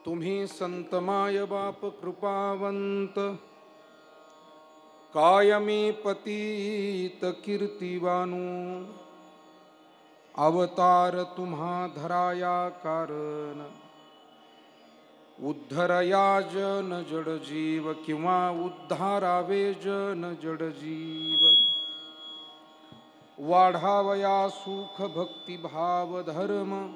तुम्ही संत माय बाप कृपावंत, कायमी पतित कीर्तिवानू, अवतार तुम्हा धराया कारण, उद्धरया जन जड जीव किंवा उद्धारावे जन जड जीव, वाढावया सुख भक्ती भाव धर्म,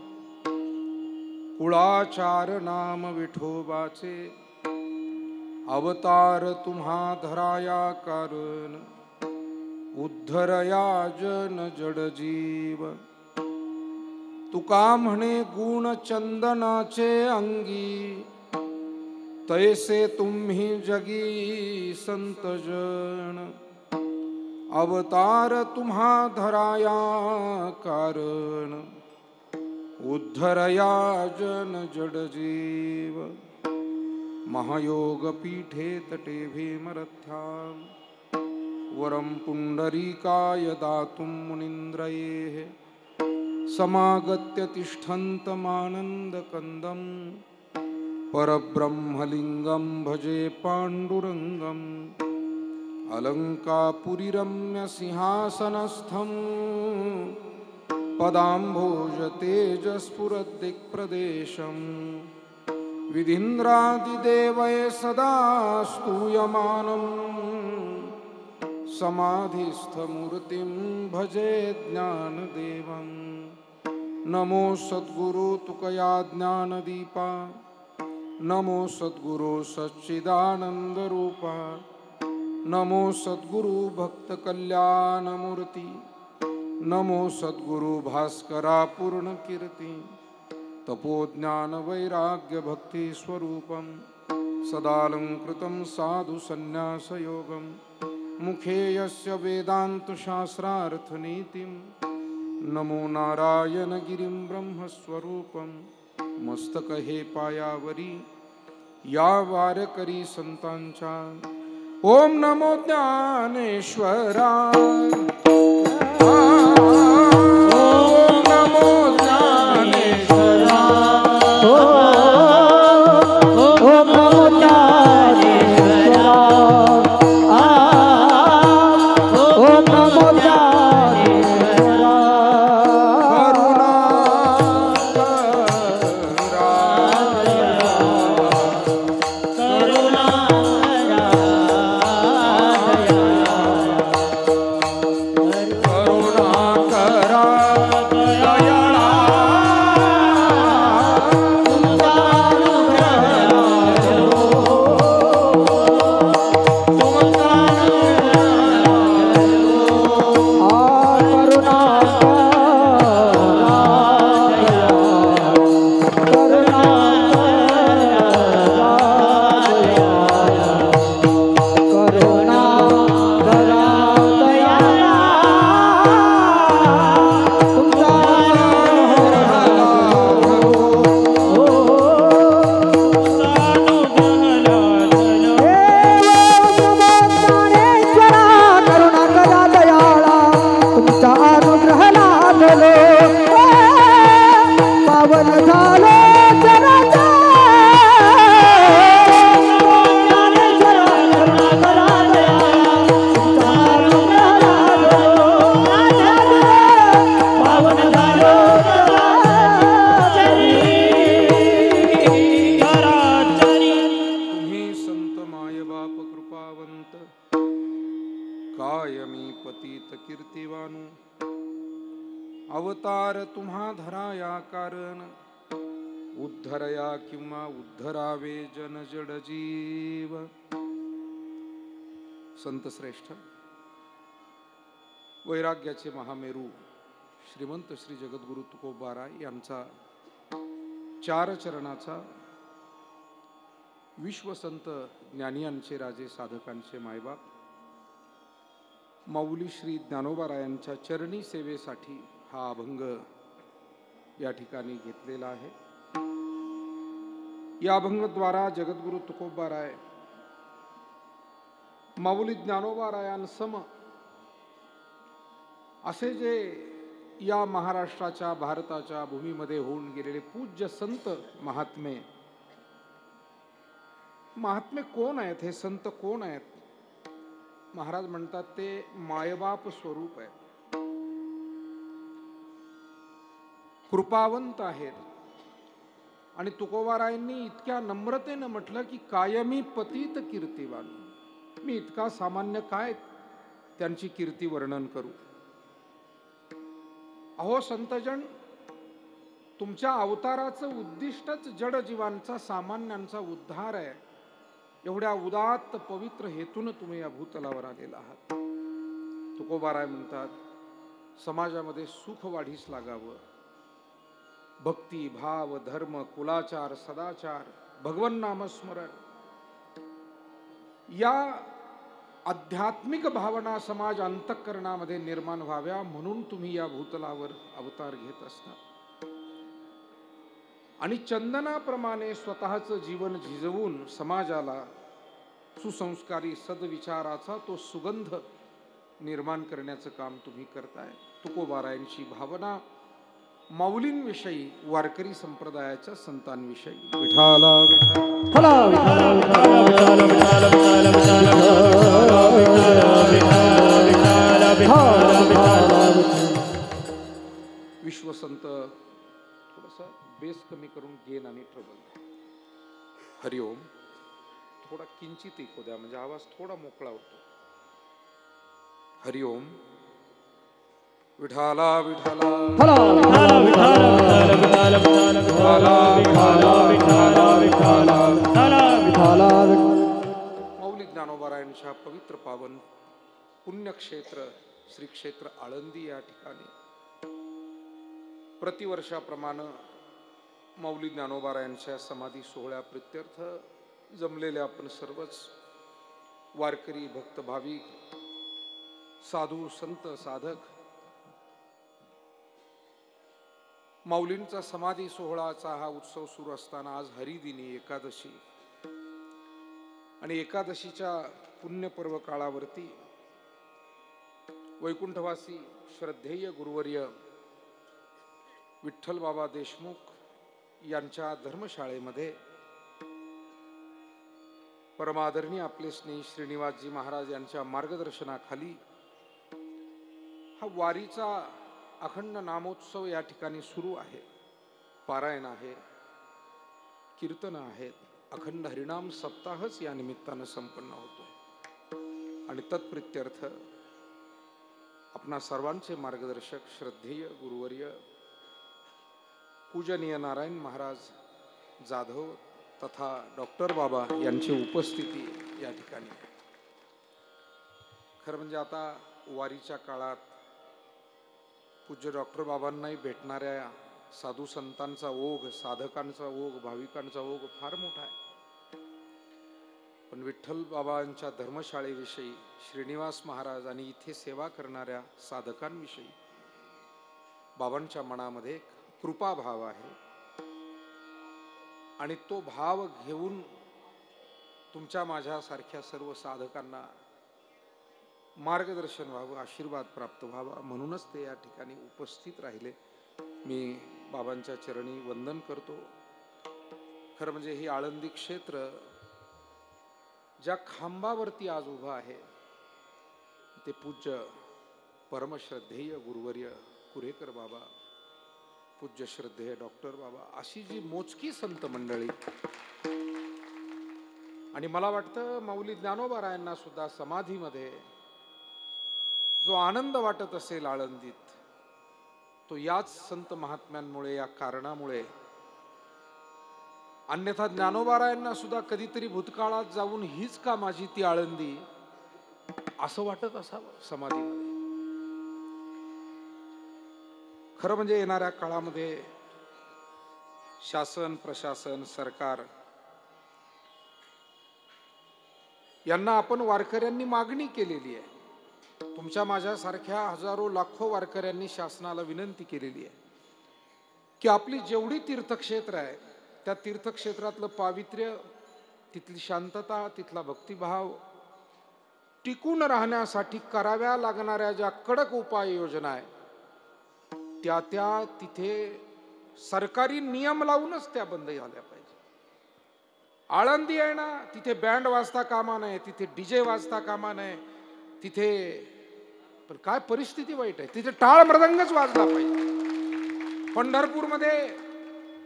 कुळाचार नाम विठोबाचे, अवतार तुम्हा धराया कारण, उद्धरया जन जड जीव. तुका म्हणे गुण चंदनाचे अंगी, तैसे तुम्ही जगी संत जन, अवतार तुम्हा धराया कारण, उद्धरया जन जड जीव. महायोग पीठे तटे भीमरथ्यां, वरं पुंडरीकाय दातुं मुनीन्द्रयेः, समागत्य तिष्ठन्तमानन्दकन्दं, परब्रह्मलिङ्गं भजे पाण्डुरङ्गं, अलङ्कापुरीरम्य सिंहासनस्थं, पदाम्भोज तेजस्फुरद्दिक्प्रदेशं, विधीन्द्रादिदेवैः सदा स्तूयमानं, समाधिस्थमूर्तिं भजे ज्ञानदेवं. नमो सद्गुरु तुकया ज्ञानदीपा, नमो सद्गुरु सच्चिदानन्दरूपा, नमो सद्गुरु भक्तकल्याणमूर्ति, नमो सद्गुरु भास्करा पूर्णकीर्ति. तपोज्ञान वैराग्य भक्ति स्वरूपं, सदालंकृतं साधु संन्यासयोगं, मुखे यस्य वेदांत शास्त्रार्थनीतिं, नमो नारायण गिरिं ब्रह्मस्वरूपं, मस्तक हे पायावरी या वारकरी संतांच्या. ओम नमो ज्ञानेश्वराय, ओम नमो ज्ञानेश्वराय, ओम नमो ज्ञानेश्वराय, ओम नमो कायमी पतित कीर्तिवानू, अवतार तुम्हा धराया कारण, उद्धरया किंवा उद्धरावे जन जड जीव. संत श्रेष्ठ, वैराग्याचे महामेरू श्रीमंत श्री जगद्गुरु तुकोबाराय यांचा चार चरणाचा, विश्वसंत ज्ञानियांचे राजे साधकांचे मायबाप माऊली श्री ज्ञानोबारायांच्या चरणी सेवेसाठी हा अभंग या ठिकाणी घेतलेला आहे. या अभंगद्वारा जगद्गुरु तुकोबाराय माऊली ज्ञानोबारायांसम असे जे या महाराष्ट्राच्या भारताच्या भूमीमध्ये होऊन गेलेले पूज्य संत महात्मे महात्मे कोण आहेत, हे संत कोण आहेत? महाराज म्हणतात ते मायबाप स्वरूप आहेत, कृपावंत आहेत. आणि तुकोबारायांनी इतक्या नम्रतेनं म्हटलं की कायमी पतित कीर्तिवान. मी इतका सामान्य काय त्यांची कीर्ती वर्णन करू. अहो संतजन, तुमच्या अवताराचं उद्दिष्टच जड जीवांचा, सामान्यांचा उद्धार आहे. एवढ्या उदात्त पवित्र हेतून तुम्ही या भूतलावर आलेला आहात. तुकोबाराय म्हणतात समाजामध्ये सुख वाढीस लागावं, भक्ती भाव धर्म कुलाचार सदाचार भगवन नामस्मरण या आध्यात्मिक भावना समाज अंतःकरणामध्ये निर्माण व्हाव्या म्हणून तुम्ही या भूतलावर अवतार घेत असता. आणि चंदनाप्रमाणे स्वतःचं जीवन झिजवून समाजाला सुसंस्कारी सद्विचाराचा तो सुगंध निर्माण करण्याचं काम तुम्ही करताय. तुकोबारायांची भावना माऊलींविषयी, वारकरी संप्रदायाच्या संतांविषयी. विठाला विश्वसंत थोडासा बेस कमी करून गेन आणि ट्रबल. हरिओम. थोडा किंचित इको द्या म्हणजे आवाज थोडा मोकळा होतो. हरिओम. विठाला विठाला माऊली ज्ञानोबारायांच्या पवित्र पावन पुण्यक्षेत्र श्री क्षेत्र आळंदी या ठिकाणी प्रतिवर्षाप्रमाणे माऊली ज्ञानोबारायांच्या समाधी सोहळ्या प्रित्यर्थ जमलेले आपण सर्वच वारकरी भक्त भाविक साधू संत साधक माऊलींचा समाधी सोहळाचा हा उत्सव सुरू असताना आज हरिदिनी एकादशी आणि एकादशीच्या पुण्यपर्व काळावरती वैकुंठवासी श्रद्धेय गुरुवर्य विठ्ठल बाबा देशमुख यांच्या धर्मशाळेमध्ये परमादरणीय आपले स्नेही श्रीनिवासजी महाराज यांच्या मार्गदर्शनाखाली हा वारीचा अखंड नामोत्सव या ठिकाणी सुरू आहे. पारायण आहे, कीर्तन आहेत, अखंड हरिनाम सप्ताहच या निमित्तानं संपन्न होतो. आणि तत्प्रित्यर्थ आपणा सर्वांचे मार्गदर्शक श्रद्धेय गुरुवर्य पूजनीय नारायण महाराज जाधव तथा डॉक्टर बाबा यांची उपस्थिती या ठिकाणी. खरं म्हणजे आता वारीच्या काळात पूज्य डॉक्टर बाबांनाही भेटणाऱ्या साधू संतांचा ओघ, साधकांचा ओघ, भाविकांचा ओघ फार मोठा आहे. पण विठ्ठल बाबांच्या धर्मशाळेविषयी, श्रीनिवास महाराज आणि इथे सेवा करणाऱ्या साधकांविषयी बाबांच्या मनामध्ये कृपाभाव आहे. आणि तो भाव घेऊन तुमच्या माझ्यासारख्या सर्व साधकांना मार्गदर्शन व्हावं, आशीर्वाद प्राप्त व्हावा म्हणूनच ते या ठिकाणी उपस्थित राहिले. मी बाबांच्या चरणी वंदन करतो. खरं म्हणजे ही आळंदी क्षेत्र ज्या खांबावरती आज उभं आहे ते पूज्य परमश्रद्धेय गुरुवर्य कुरेकर बाबा, पूज्य श्रद्धेय डॉक्टर बाबा, अशी जी मोजकी संत मंडळी. आणि मला वाटतं माऊली ज्ञानोबारायांना सुद्धा समाधीमध्ये जो आनंद वाटत असेल आळंदीत, तो याच संत महात्म्यांमुळे, या कारणामुळे. अन्यथा ज्ञानोबारायांना सुद्धा कधीतरी भूतकाळात जाऊन हीच का माझी ती आळंदी असं वाटत असावं समाधीमध्ये. खरं म्हणजे येणाऱ्या काळामध्ये शासन, प्रशासन, सरकार यांना आपण वारकऱ्यांनी मागणी केलेली आहे. तुमच्या माझ्यासारख्या हजारो लाखो वारकऱ्यांनी शासनाला विनंती केलेली आहे की आपली जेवढी तीर्थक्षेत्र आहे त्या तीर्थक्षेत्रातलं पावित्र्य, तिथली शांतता, तिथला भक्तिभाव टिकून राहण्यासाठी कराव्या लागणाऱ्या ज्या कडक उपाययोजना आहे त्या तिथे सरकारी नियम लावूनच त्या बंद झाल्या पाहिजे. आळंदी आहे ना, तिथे बँड वाजता कामा नये, तिथे डीजे वाजता कामा नये, तिथे पण काय परिस्थिती वाईट आहे, तिथे टाळ मृदंगच वाजला पाहिजे. पंढरपूरमध्ये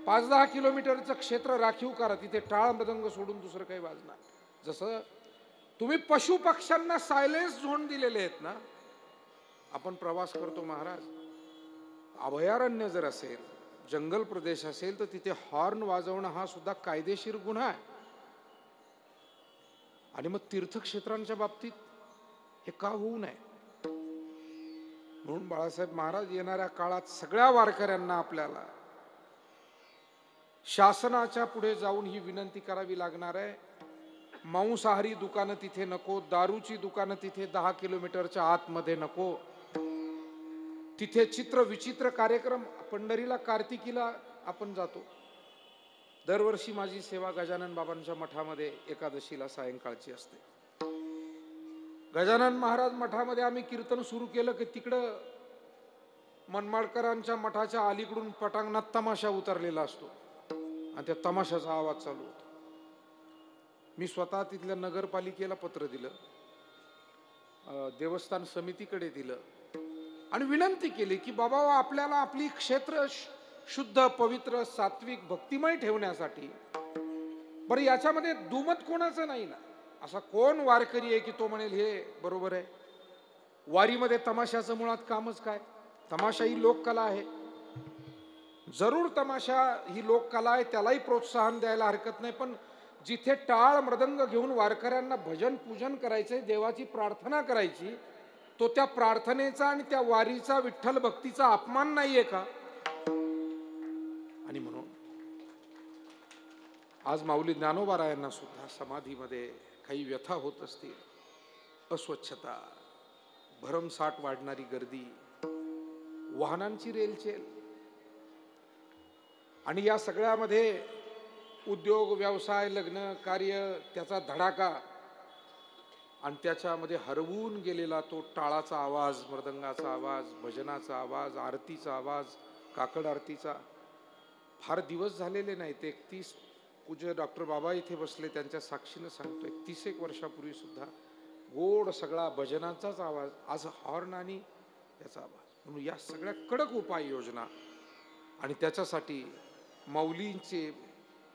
5-10 किलोमीटरचं क्षेत्र राखीव करा, तिथे टाळ मृदंग सोडून दुसरं काही वाजणार. जसं तुम्ही पशु पक्ष्यांना सायलेन्स झोन दिलेले आहेत ना, आपण प्रवास करतो महाराज, अभयारण्य जर असेल, जंगल प्रदेश असेल, तर तिथे हॉर्न वाजवणं हा सुद्धा कायदेशीर गुन्हा आहे. आणि मग तीर्थक्षेत्रांच्या बाबतीत हे का होऊ नये? म्हणून बाळासाहेब महाराज येणाऱ्या काळात सगळ्या वारकऱ्यांना आपल्याला शासनाच्या पुढे जाऊन ही विनंती करावी लागणार आहे. मांसाहारी दुकानं तिथे नको, दारूची दुकानं तिथे 10 किलोमीटरच्या आतमध्ये नको, तिथे चित्र विचित्र कार्यक्रम. पंढरीला कार्तिकीला आपण जातो, दरवर्षी माझी सेवा गजानन बाबांच्या मठामध्ये एकादशीला सायंकाळची असते. गजानन महाराज मठामध्ये आम्ही कीर्तन सुरू केलं की तिकडं मनमाडकरांच्या मठाच्या अलीकडून पटांगणात तमाशा उतरलेला असतो आणि त्या तमाशाचा आवाज चालू होतो. मी स्वतः तिथल्या नगरपालिकेला पत्र दिलं, देवस्थान समितीकडे दिलं आणि विनंती केली की बाबा, आपल्याला आपली क्षेत्र शुद्ध, पवित्र, सात्विक, भक्तिमय ठेवण्यासाठी, बरं याच्यामध्ये दुमत कोणाचं नाही ना. असा कोण वारकरी आहे की तो म्हणेल हे बरोबर आहे? वारीमध्ये तमाशाचं मुळात कामच काय? तमाशा ही लोककला आहे. जरूर तमाशा ही लोककला आहे, त्यालाही प्रोत्साहन द्यायला हरकत नाही. पण जिथे टाळ मृदंग घेऊन वारकऱ्यांना भजन पूजन करायचंय, देवाची प्रार्थना करायची, तो त्या प्रार्थनेचा आणि त्या वारीचा, विठ्ठल भक्तीचा अपमान नाहीये का? आणि म्हणून आज माऊली ज्ञानोबारायांना सुद्धा समाधीमध्ये काही व्यथा होत असतील, अस्वच्छता, भरमसाठ वाढणारी गर्दी, वाहनांची रेलचेल, आणि या सगळ्यामध्ये उद्योग, व्यवसाय, लग्न कार्य, त्याचा धडाका, आणि त्याच्यामध्ये हरवून गेलेला तो टाळाचा आवाज, मृदंगाचा आवाज, भजनाचा आवाज, आरतीचा आवाज, काकड आरतीचा. फार दिवस झालेले नाहीत, 31 पूज्य डॉक्टर बाबा इथे बसले, त्यांच्या साक्षीनं सांगतोय, 31 वर्षापूर्वी सुद्धा गोड सगळा भजनाचाच आवाज, आज हॉर्न आणि याचा आवाज. म्हणून या सगळ्या कडक उपाययोजना आणि त्याच्यासाठी माऊलींचे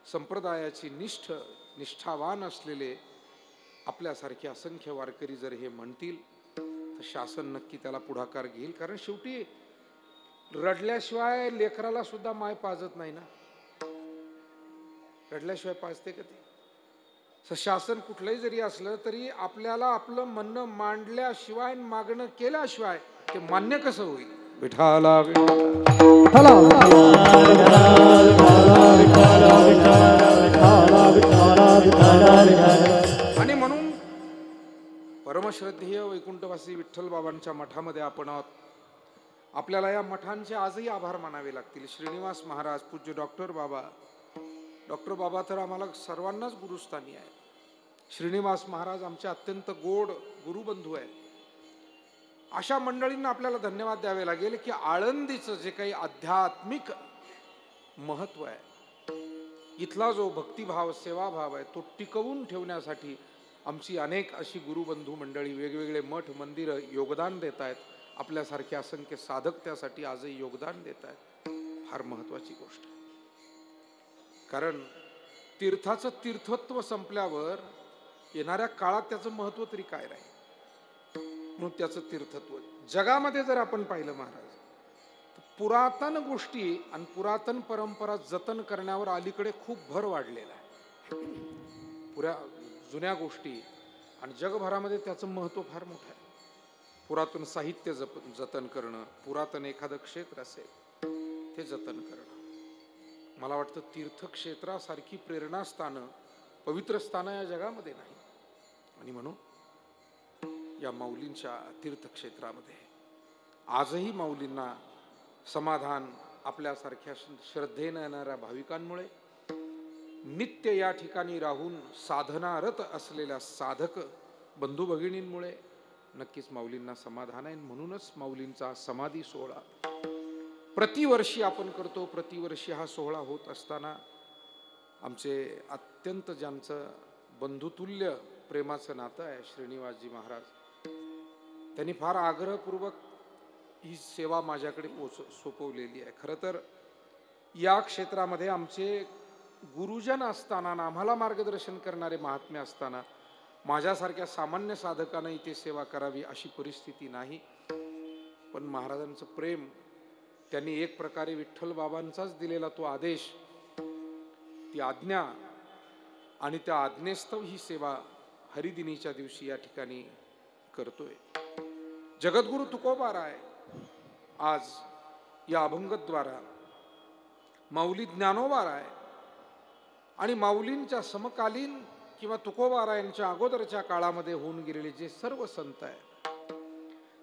संप्रदायाची निष्ठावान असलेले आपल्यासारखे असंख्य वारकरी जर हे म्हणतील तर शासन नक्की त्याला पुढाकार घेईल. कारण शेवटी रडल्याशिवाय लेकराला सुद्धा माय पाजत नाही ना, रडल्याशिवाय पाजते का ते? शासन कुठलंही जरी असलं तरी आपल्याला आपलं म्हणणं मांडल्याशिवाय, मागणं केल्याशिवाय ते मान्य कसं होईल? विठाला आणि म्हणून परमश्रद्धेय वैकुंठवासी विठ्ठल बाबांच्या मठामध्ये आपण आहोत. आपल्याला या मठांचे आजही आभार मानावे लागतील. श्रीनिवास महाराज, पूज्य डॉक्टर बाबा तर आम्हाला सर्वांनाच गुरुस्थानी आहे. श्रीनिवास महाराज आमचे अत्यंत गोड गुरुबंधू आहेत. अशा मंडळींना आपल्याला धन्यवाद द्यावे लागेल की आळंदीचं जे काही आध्यात्मिक महत्व आहे, इथला जो भक्तिभाव, सेवाभाव आहे, तो टिकवून ठेवण्यासाठी आमची अनेक अशी गुरुबंधू मंडळी, वेगवेगळे मठ मंदिरं योगदान देत आहेत. आपल्यासारखे असंख्य साधक त्यासाठी आजही योगदान देत आहेत. फार महत्वाची गोष्ट आहे. कारण तीर्थाचं तीर्थत्व संपल्यावर येणाऱ्या काळात त्याचं महत्व तरी काय राहील? म्हणून त्याचं तीर्थत्व जगामध्ये जर आपण पाहिलं महाराज, तर पुरातन गोष्टी आणि पुरातन परंपरा जतन करण्यावर अलीकडे खूप भर वाढलेला आहे. जुन्या गोष्टी आणि जगभरामध्ये त्याचं महत्व फार मोठं आहे. पुरातन साहित्य जतन करणं, पुरातन एखादं क्षेत्र असेल ते जतन करणं. मला वाटतं तीर्थक्षेत्रासारखी प्रेरणास्थानं, पवित्र स्थानं या जगामध्ये नाही. आणि म्हणून या माऊलींच्या तीर्थक्षेत्रामध्ये आजही माऊलींना समाधान आपल्यासारख्या श्रद्धेनं येणाऱ्या भाविकांमुळे, नित्य या ठिकाणी राहून साधनारत असलेल्या साधक बंधू भगिनींमुळे नक्कीच माऊलींना समाधान आहे. म्हणूनच माऊलींचा समाधी सोहळा प्रतिवर्षी आपण करतो. प्रतिवर्षी हा सोहळा होत असताना आमचे अत्यंत ज्यांचं बंधुतुल्य प्रेमाचं नातं आहे श्रीनिवासजी महाराज, त्यांनी फार आग्रहपूर्वक ही सेवा माझ्याकडे सोपवलेली आहे. खरं तर या क्षेत्रामध्ये आमचे गुरुजन असताना, आम्हाला मार्गदर्शन करणारे महात्मे असताना, माझ्यासारख्या सामान्य साधकांना इथे सेवा करावी अशी परिस्थिती नाही. पण महाराजांचं प्रेम, त्यांनी एक प्रकारे विठ्ठल बाबांचाच दिलेला तो आदेश, ती आज्ञा, आणि त्या आज्ञेस्तव ही सेवा हरिदिनीच्या दिवशी या ठिकाणी करतोय. जगद्गुरु तुकोबाराय आज या अभंगद्वारा माऊली ज्ञानोबाराय आणि माऊलींच्या समकालीन किंवा तुकोबारायांच्या अगोदरच्या काळामध्ये होऊन गेलेले जे सर्व संत आहेत,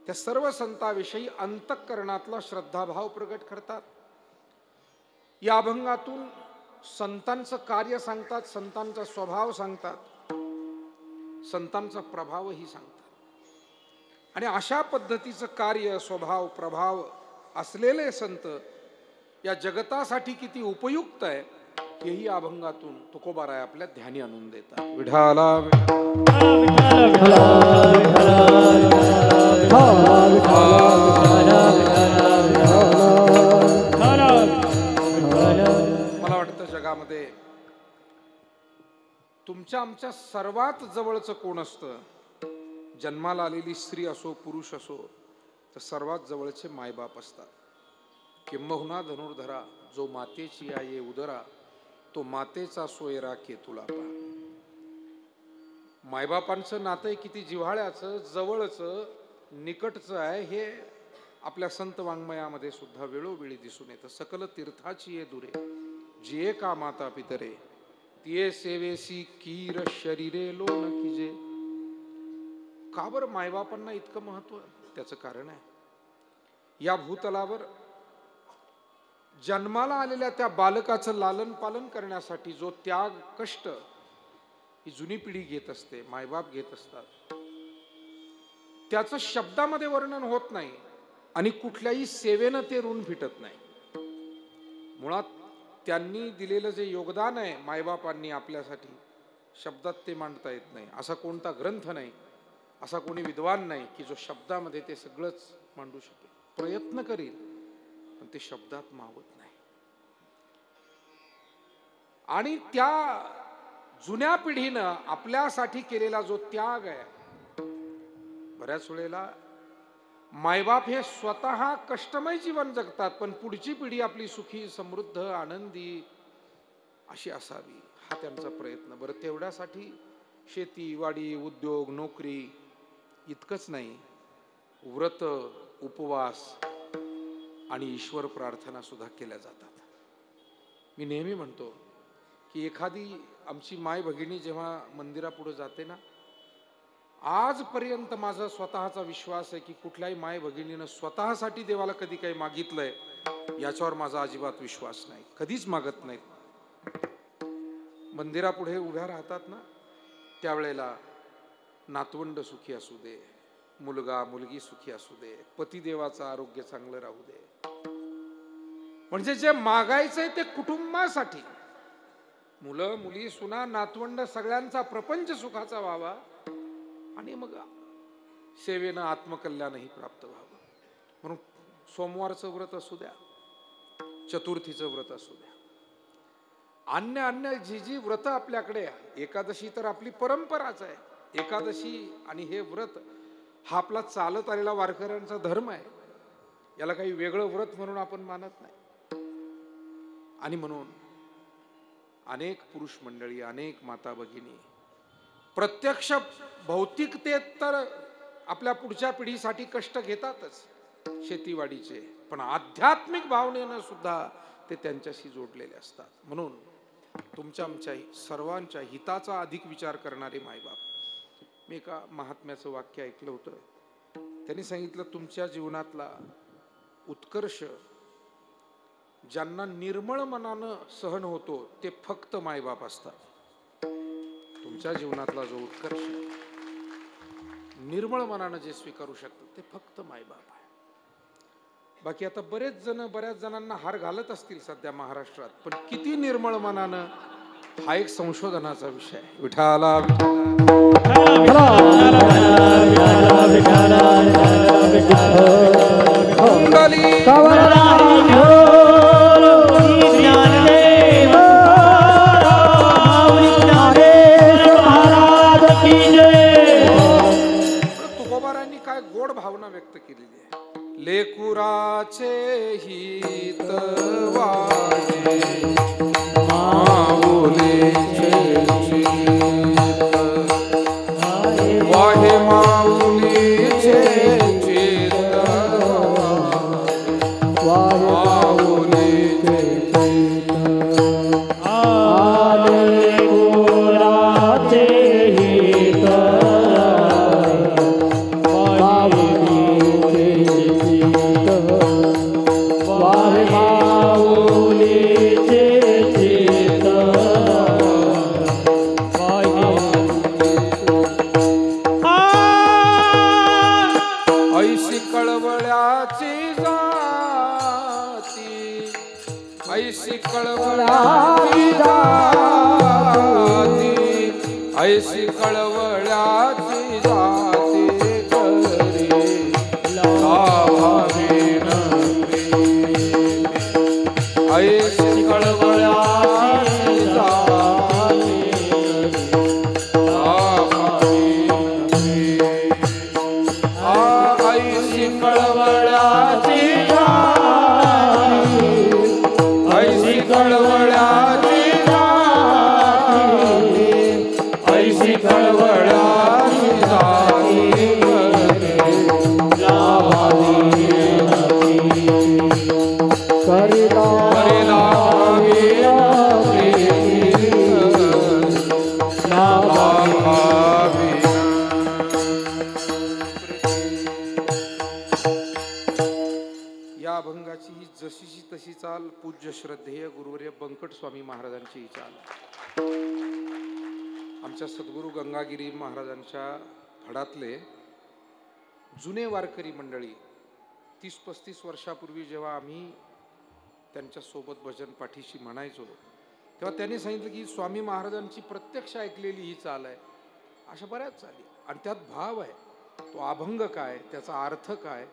त्या सर्व संतांविषयी अंतःकरणातला श्रद्धाभाव प्रगट करतात. या अभंगातून संतांचं कार्य सांगतात, संतांचा स्वभाव सांगतात, संतांचा प्रभावही सांगतात. आणि अशा पद्धतीचं कार्य, स्वभाव, प्रभाव असलेले संत या जगतासाठी किती उपयुक्त आहे हेही अभंगातून तुकोबाराय आपल्या ध्यानी आणून देतात. विठाला मला वाटतं जगामध्ये तुमच्या आमच्या सर्वात जवळचं कोण असतं? जन्माला आलेली स्त्री असो, पुरुष असो, तर सर्वात जवळचे मायबाप असतात. किंबहुना धनुर्धरा, जो मातेची आहे उदरा, तो मातेचा सोयरा केतुला पा. मायबापांचं नातं किती जिव्हाळ्याचं, जवळचं, निकटचं आहे हे आपल्या संत वाङ्मयामध्ये सुद्धा वेळोवेळी दिसून येतं. सकल तीर्थाची ये दुरे, जिये का माता पितरे, तिये सेवेसी कीर शरीरे लो न किजे. का बरं मायबापांना इतकं महत्व? त्याचं कारण आहे, या भूतलावर जन्माला आलेल्या त्या बालकाचं लालन पालन करण्यासाठी जो त्याग, कष्ट ही जुनी पिढी घेत असते, मायबाप घेत असतात, त्याचं शब्दामध्ये वर्णन होत नाही आणि कुठल्याही सेवेनं ते ऋण फिटत नाही. मुळात त्यांनी दिलेलं जे योगदान आहे मायबापांनी आपल्यासाठी, शब्दात ते मांडता येत नाही. असा कोणता ग्रंथ नाही, असा कोणी विद्वान नाही की जो शब्दामध्ये ते सगळंच मांडू शकेल. प्रयत्न करील पण ते शब्दात मावत नाही. आणि त्या जुन्या पिढीनं आपल्यासाठी केलेला जो त्याग आहे, बऱ्याच वेळेला मायबाप हे स्वतः कष्टमय जीवन जगतात, पण पुढची पिढी आपली सुखी, समृद्ध, आनंदी अशी असावी हा त्यांचा प्रयत्न. बरं, तेवढ्यासाठी शेती, वाडी, उद्योग, नोकरी इतकंच नाही, व्रत, उपवास आणि ईश्वर प्रार्थना सुद्धा केल्या जातात. मी नेहमी म्हणतो की एखादी आमची माय भगिनी जेव्हा मंदिरापुढे जाते ना, आजपर्यंत माझा स्वतःचा विश्वास आहे की कुठल्याही माय भगिनीनं स्वतःसाठी देवाला कधी काही मागितलंय याच्यावर माझा अजिबात विश्वास नाही. कधीच मागत नाहीत. मंदिरापुढे उभ्या राहतात ना, त्यावेळेला नातवंड सुखी असू दे, मुलगा मुलगी सुखी असू दे, पतिदेवाचं आरोग्य चांगलं राहू दे, म्हणजे जे मागायचंय ते कुटुंबासाठी, मुलं मुली सुना नातवंड सगळ्यांचा प्रपंच सुखाचा व्हावा आणि मग सेवेनं आत्मकल्याणही प्राप्त व्हावं. म्हणून सोमवारचं व्रत असू द्या, चतुर्थीचं व्रत असू द्या, अन्य अन्य जी व्रत आपल्याकडे आहे, एकादशी तर आपली परंपराच आहे. एकादशी आणि हे व्रत हा आपला चालत आलेला वारकऱ्यांचा धर्म आहे. याला काही वेगळं व्रत म्हणून आपण मानत नाही. आणि म्हणून अनेक पुरुष मंडळी, अनेक माता भगिनी प्रत्यक्ष भौतिकतेत तर आपल्या पुढच्या पिढीसाठी कष्ट घेतातच शेतीवाडीचे, पण आध्यात्मिक भावनेनं सुद्धा ते त्यांच्याशी जोडलेले असतात. म्हणून तुमच्या आमच्या सर्वांच्या हिताचा अधिक विचार करणारे मायबाप. मी एका महात्म्याचं वाक्य ऐकलं होतं. त्यांनी सांगितलं, तुमच्या जीवनातला उत्कर्ष ज्यांना निर्मळ मनानं सहन होतो ते फक्त मायबाप असतात. तुमच्या जीवनातला जो उत्कर्ष निर्मळ मनानं जे स्वीकारू शकतात ते फक्त मायबाप आहे. बाकी आता बऱ्याच जणांना हार घालत असतील सध्या महाराष्ट्रात, पण किती निर्मळ मनानं हा एक संशोधनाचा विषय आहे. विठाला तुकोबारांनी काय गोड भावना व्यक्त केलेली आहे. लेकुराचे हित वाहे माऊलीचे चित्त वाहे माऊलीचे चित्त माऊलीचे चित्त आले गुराचे हित माऊलीचे चित्त वाहे माऊलीचे चित्त ऐशी कळवळ्याची जाती ऐशी कळवळ्याची जाती ऐशी कळवळ्याची जाती करी लाभावी नव्हे ऐशी कळवळ्याची जाती लाभावी नव्हे ऐशी कळवळ्याची जाती ऐशी कळवळ्याची जाती ऐशी कळवळ्याची जाती लाभावी करिला लाभावी लाभावी या अभंगाची ही जशीची तशी चाल पूज्य श्रद्धेय गुरुवर्य बंकट स्वामी महाराजांची ही चाल. आमच्या सद्गुरू गंगागिरी महाराजांच्या फडातले जुने वारकरी मंडळी 30-35 वर्षापूर्वी जेव्हा आम्ही त्यांच्या सोबत भजन पाठीशी म्हणायचो तेव्हा त्यांनी सांगितलं की स्वामी महाराजांची प्रत्यक्ष ऐकलेली ही चाल आहे. अशा बऱ्याच चाली आणि त्यात भाव आहे. तो अभंग काय, त्याचा अर्थ काय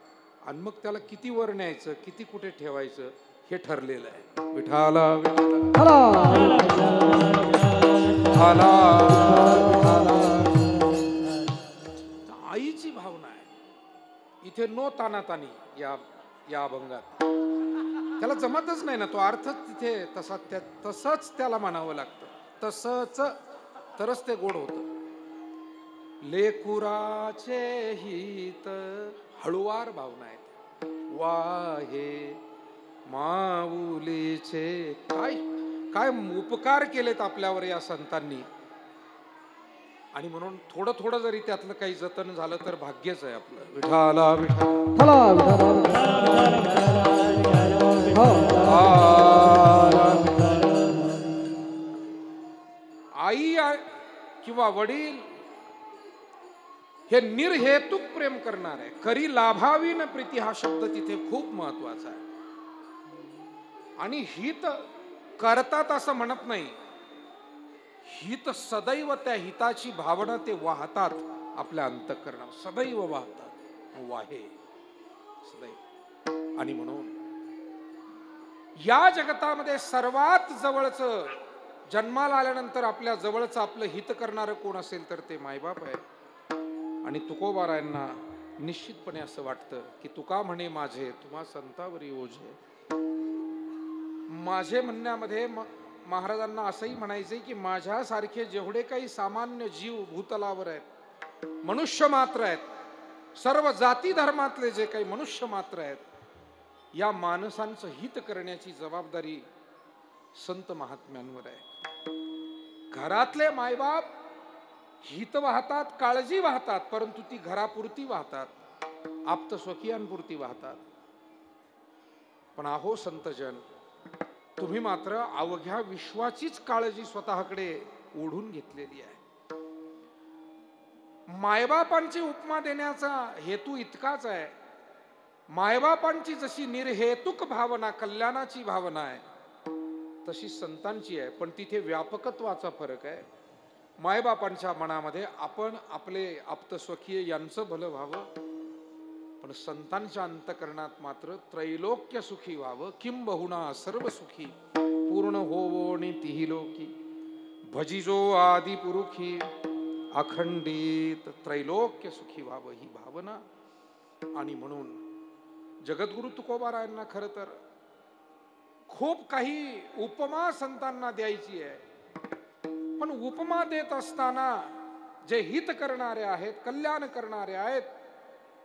आणि मग त्याला किती वर न्यायचं, किती कुठे ठेवायचं हे ठरलेलं आहे. विठाला आईची भावना आहे इथे. नो तानातानी या अभंगात त्याला जमतच नाही ना. तो अर्थच तिथे तसंच त्याला म्हणावं लागतं. तसंच तरच ते गोड होतं. लेकुराचे हित हळुवार भावना आहेत. वाहे माऊलीचे काय काय उपकार केलेत आपल्यावर या संतांनी. आणि म्हणून थोडं थोडं जरी त्यातलं काही जतन झालं तर भाग्यच आहे आपलं. विठाला आई किंवा वडील हे निर्हेतुक प्रेम करणार आहे. करी लाभावी न प्रीती हा शब्द तिथे खूप महत्वाचा आहे. आणि हित करतात असं म्हणत नाही. हित सदैव त्या हिताची भावना ते वाहतात आपल्या अंतःकरणात. सदैव वाहतात. वाहे सदैव. आणि म्हणून या जगतामध्ये सर्वात जवळचं जन्माला आल्यानंतर आपल्या जवळचं आपलं हित करणारं कोण असेल तर ते मायबाप आहे. आणि तुकोबारायांना निश्चितपणे असं वाटतं की तुका म्हणे माझे तुम्हा संतावरी ओझे. माझे म्हणण्यामध्ये महाराजांना असंही म्हणायचंय की माझ्यासारखे जेवढे काही सामान्य जीव भूतलावर आहेत, मनुष्य मात्र आहेत, सर्व जाती धर्मातले जे काही मनुष्य मात्र आहेत, या माणसांचं हित करण्याची जबाबदारी संत महात्म्यांवर आहे. घरातले मायबाप हित वाहतात, काळजी वाहतात, परंतु ती घरापुरती वाहतात, आप्त स्वकीयांपुरती वाहतात. पण अहो संतजन, तुम्ही मात्र अवघ्या विश्वाचीच काळजी स्वतःकडे ओढून घेतलेली आहे. मायबापांची उपमा देण्याचा हेतू इतकाच आहे. मायबापांची जशी निर्हेतुक भावना, कल्याणाची भावना आहे, तशी संतांची आहे, पण तिथे व्यापकत्वाचा फरक आहे. मायबापांच्या मनामध्ये आपण आपले आप्तस्वकीय यांचं भलं व्हावं, पण संतांच्या अंतकरणात मात्र त्रैलोक्य सुखी व्हावं. किंबहुना सर्व सुखी पूर्ण होवो नि तिही लोकी, भजिजो आदि पुरुखी अखंडित त्रैलोक्य सुखी व्हावं, ही भावना. आणि म्हणून जगद्गुरु तुकोबारायांना खरं तर खूप काही उपमा संतांना द्यायची आहे, पण उपमा देत असताना जे हित करणारे आहेत, कल्याण करणारे आहेत,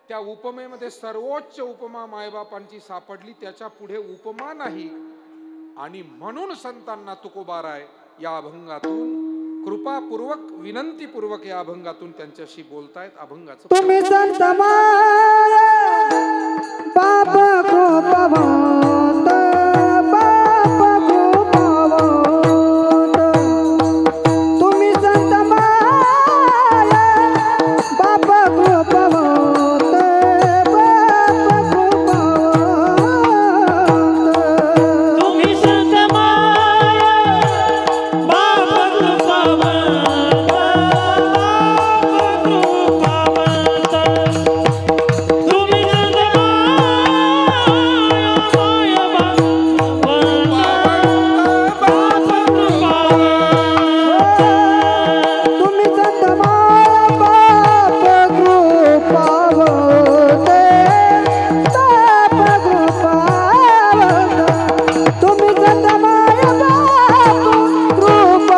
त्या उपमेमध्ये सर्वोच्च उपमा मायबापांची सापडली, त्याच्या पुढे उपमा नाही. आणि म्हणून संतांना तुकोबाराय या अभंगातून कृपापूर्वक विनंतीपूर्वक या अभंगातून त्यांच्याशी बोलतायत. अभंगाचं तुम्ही संत माय बाप कृपावंत, बाप कृपावंत, तुम्ही संत माय बाप कृपावंत, बाप कृपावंत, तुम्ही संत माय बाप कृपावंत, तुम्ही संत तुम्ही संत माय बाप कृपावंत, बाप कृपावंत, तुम्ही संत माय बाप कृपावंत,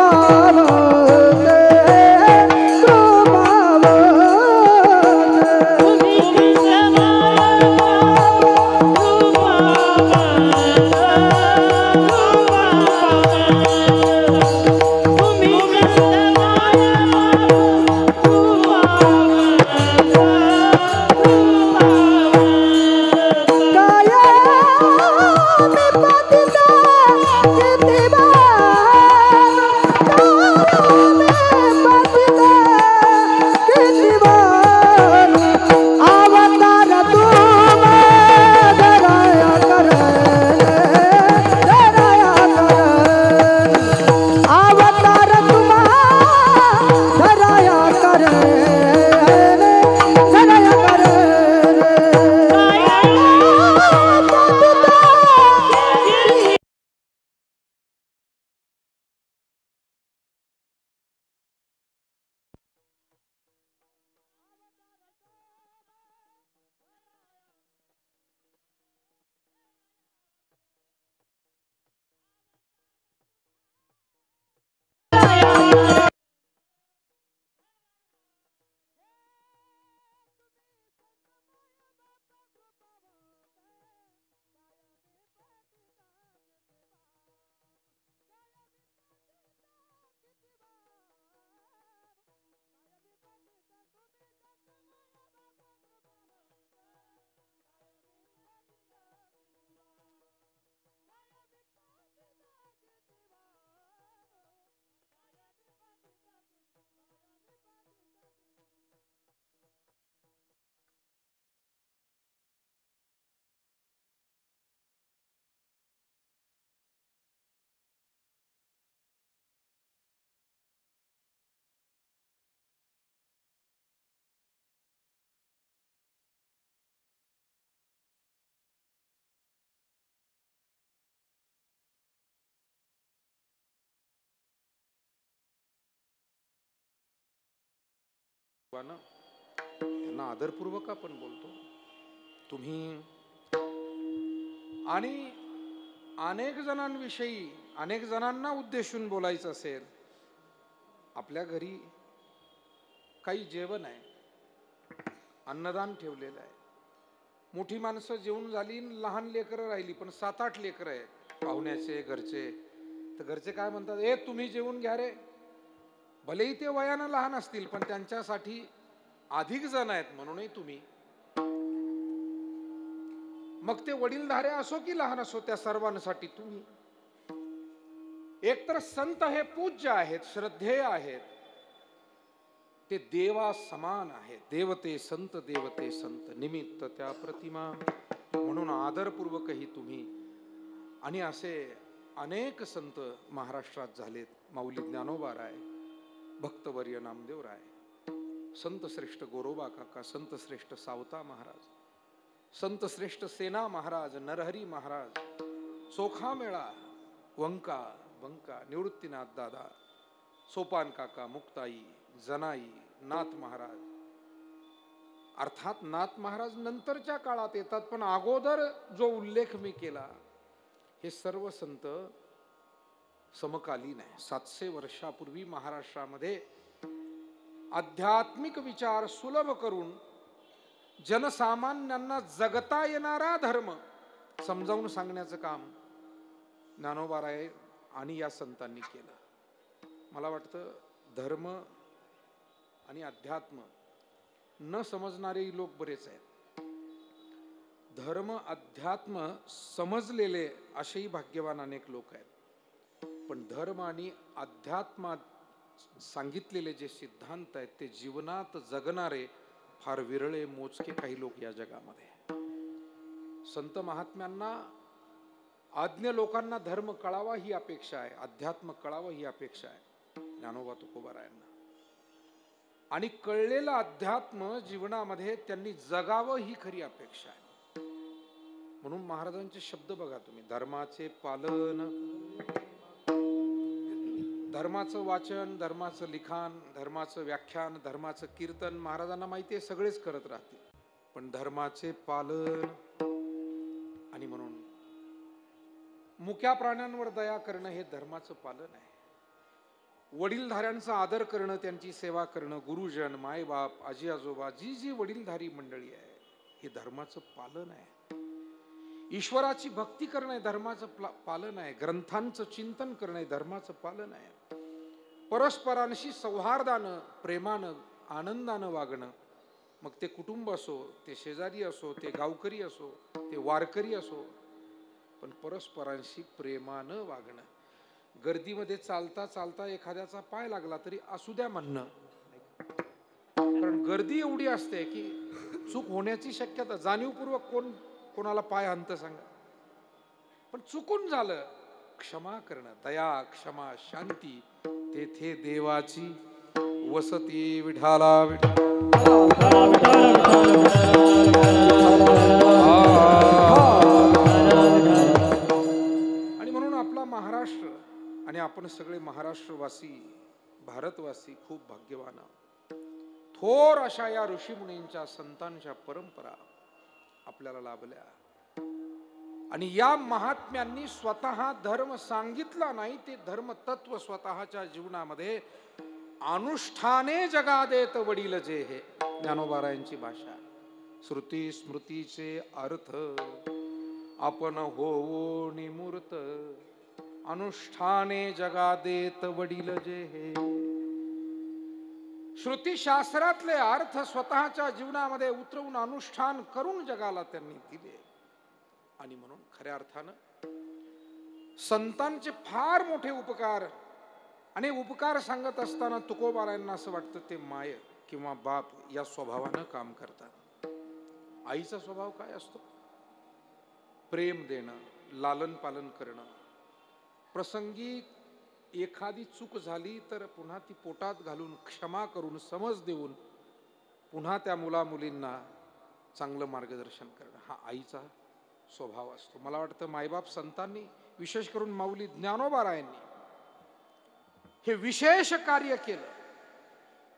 कृपावंत, त्यांना आदरपूर्वक आपण बोलतो तुम्ही. आणि अनेक जणांविषयी, अनेक जणांना उद्देशून बोलायचं असेल, आपल्या घरी काही जेवण आहे, अन्नदान ठेवलेलं आहे, मोठी माणसं जेवून झाली, लहान लेकरं राहिली, पण 7-8 लेकरं आहेत पाहुण्याचे घरचे, तर घरचे काय म्हणतात, ए तुम्ही जेवून घ्या रे. भलेही ते वयानं लहान असतील, पण त्यांच्यासाठी अधिक जण आहेत म्हणूनही तुम्ही. मग ते वडीलधारे असो की लहान असो, त्या सर्वांसाठी तुम्ही. एकतर संत हे पूज्य आहेत, श्रद्धेय आहेत, ते देवा समान आहेत. देवते संत, देवते संत, निमित्त त्या प्रतिमा, म्हणून आदरपूर्वकही तुम्ही. आणि असे अनेक संत महाराष्ट्रात झालेत. माऊली ज्ञानोबा राय, भक्तवर्य नामदेव राय, संत श्रेष्ठ गोरोबा काका, संत श्रेष्ठ सावता महाराज, संत श्रेष्ठ सेना महाराज, नरहरी महाराज, चोखामेळा, वंका बंका, निवृत्तीनाथ दादा, सोपान काका, मुक्ताई, जनाई, नाथ महाराज. अर्थात नाथ महाराज नंतरच्या काळात येतात, पण अगोदर जो उल्लेख मी केला हे सर्व संत समकालीन आहे. 700 वर्षापूर्वी महाराष्ट्रामध्ये आध्यात्मिक विचार सुलभ करून जनसामान्यांना जगता येणारा धर्म समजावून सांगण्याचं काम ज्ञानोबा राय आणि या संतांनी केलं. मला वाटतं धर्म आणि अध्यात्म न समजणारे लोक बरेच आहेत. धर्म अध्यात्म समजलेले असेही भाग्यवान अनेक लोक आहेत. पण धर्म आणि अध्यात्मात सांगितलेले जे सिद्धांत आहेत ते जीवनात जगणारे फार विरळे मोजके काही लोक या जगामध्ये. संत महात्म्यांना, आज्ञ लोकांना धर्म कळावा ही अपेक्षा आहे, अध्यात्म कळावं ही अपेक्षा आहे ज्ञानोबा तुकोबारायांना. आणि कळलेलं अध्यात्म जीवनामध्ये त्यांनी जगावं ही खरी अपेक्षा आहे. म्हणून महाराजांचे शब्द बघा तुम्ही, धर्माचे पालन, धर्माचं वाचन, धर्माचं लिखाण, धर्माचं व्याख्यान, धर्माचं कीर्तन महाराजांना माहिती आहे सगळेच करत राहतील, पण धर्माचे पालन. आणि म्हणून मुक्या प्राण्यांवर दया करणं हे धर्माचं पालन आहे. वडीलधाऱ्यांचा आदर करणं, त्यांची सेवा करणं, गुरुजन, मायबाप, आजी आजोबा, जी जी वडीलधारी मंडळी आहे हे धर्माचं पालन आहे. ईश्वराची भक्ती करणं धर्माचं पालन आहे. ग्रंथांचं चिंतन करणं धर्माचं पालन आहे. परस्परांशी सौहार्दानं, प्रेमानं, आनंदानं वागणं, मग ते कुटुंब असो, ते शेजारी असो, ते गावकरी असो, ते वारकरी असो, पण परस्परांशी प्रेमानं वागणं. गर्दीमध्ये चालता चालता एखाद्याचा पाय लागला तरी असू द्या म्हणणं, कारण गर्दी एवढी असते की चूक होण्याची शक्यता, जाणीवपूर्वक कोणाला पाय हाणत सांगा, पण चुकून झालं क्षमा करणं. दया, क्षमा, शांती, तेथे देवाची वसती. विठाला आणि म्हणून आपला महाराष्ट्र आणि आपण सगळे महाराष्ट्रवासी, भारतवासी खूप भाग्यवान आहोत. थोर अशा या ऋषीमुनींच्या, संतांच्या परंपरा आपल्याला लाभल्या. आणि या महात्म्यांनी स्वतः धर्म सांगितला नाही, ते धर्म तत्व स्वतःच्या जीवनामध्ये अनुष्ठाने जगा देत वडील जे, हे ज्ञानोबारायांची भाषा. श्रुती स्मृतीचे अर्थ आपण होवो निमूर्त, अनुष्ठाने जगा देत वडील जे हे. श्रुती शास्त्रातले अर्थ स्वतःच्या जीवनामध्ये उतरवून अनुष्ठान करून जगाला त्यांनी दिले. आणि म्हणून खऱ्या अर्थानं संतांचे फार मोठे उपकार, आणि उपकार सांगत असताना तुकोबारायांना असं वाटतं ते माय किंवा बाप या स्वभावानं काम करतात. आईचा स्वभाव काय असतो? प्रेम देणं, लालन पालन करणं. प्रसंगी एखादी चूक झाली तर पुन्हा ती पोटात घालून, क्षमा करून, समज देऊन पुन्हा त्या मुला मुलींना चांगलं मार्गदर्शन करणं हा आईचा स्वभाव असतो. मला वाटतं मायबाप संतांनी, विशेष करून माऊली ज्ञानोबारायांनी हे विशेष कार्य केलं.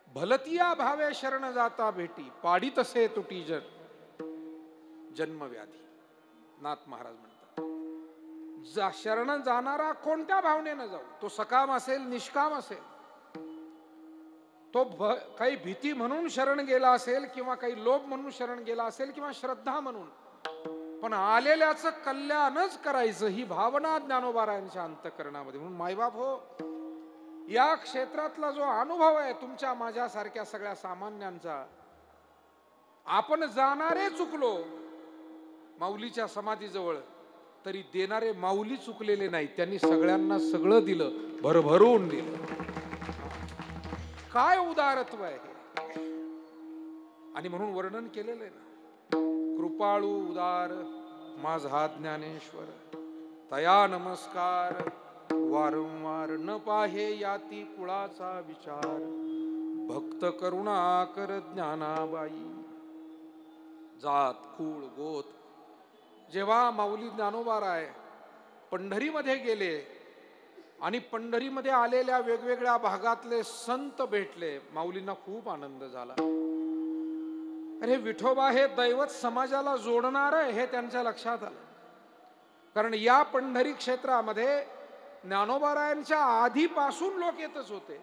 भलतिया भावे शरण जाता भेटी, पाडी तसे तुटी जन्मव्याधी. नाथ महाराज म्हणतात, शरण जाणारा कोणत्या भावनेनं जाऊ, तो सकाम असेल, निष्काम असेल, तो काही भीती म्हणून शरण गेला असेल, किंवा काही लोभ म्हणून शरण गेला असेल, किंवा श्रद्धा म्हणून, पण आलेल्याचं कल्याणच करायचं ही भावना ज्ञानोबारायांच्या अंतःकरणामध्ये. म्हणून मायबाप हो, या क्षेत्रातला जो अनुभव आहे तुमच्या माझ्यासारख्या सगळ्या सामान्यांचा, आपण जाणारे चुकलो माऊलीच्या समाधीजवळ, तरी देणारे माऊली चुकलेले नाही. त्यांनी सगळ्यांना सगळं दिलं, भरभरून दिलं. काय उदारत्व आहे हे. आणि म्हणून वर्णन केलेलं आहे ना, कृपाळू उदार माझा ज्ञानेश्वर, तया नमस्कार वारंवार न पाहे याती कुळाचा विचार भक्त करुणा कर ज्ञानाबाई. जात कुळ गोत. जेव्हा माऊली ज्ञानोबाराय पंढरीमध्ये गेले आणि पंढरीमध्ये आलेल्या वेगवेगळ्या भागातले संत भेटले, माऊलींना खूप आनंद झाला. अरे विठोबा हे दैवत समाजाला जोडणार आहे हे त्यांच्या लक्षात आलं. कारण या पंढरी क्षेत्रामध्ये ज्ञानोबारायांच्या आधीपासून लोक येतच होते.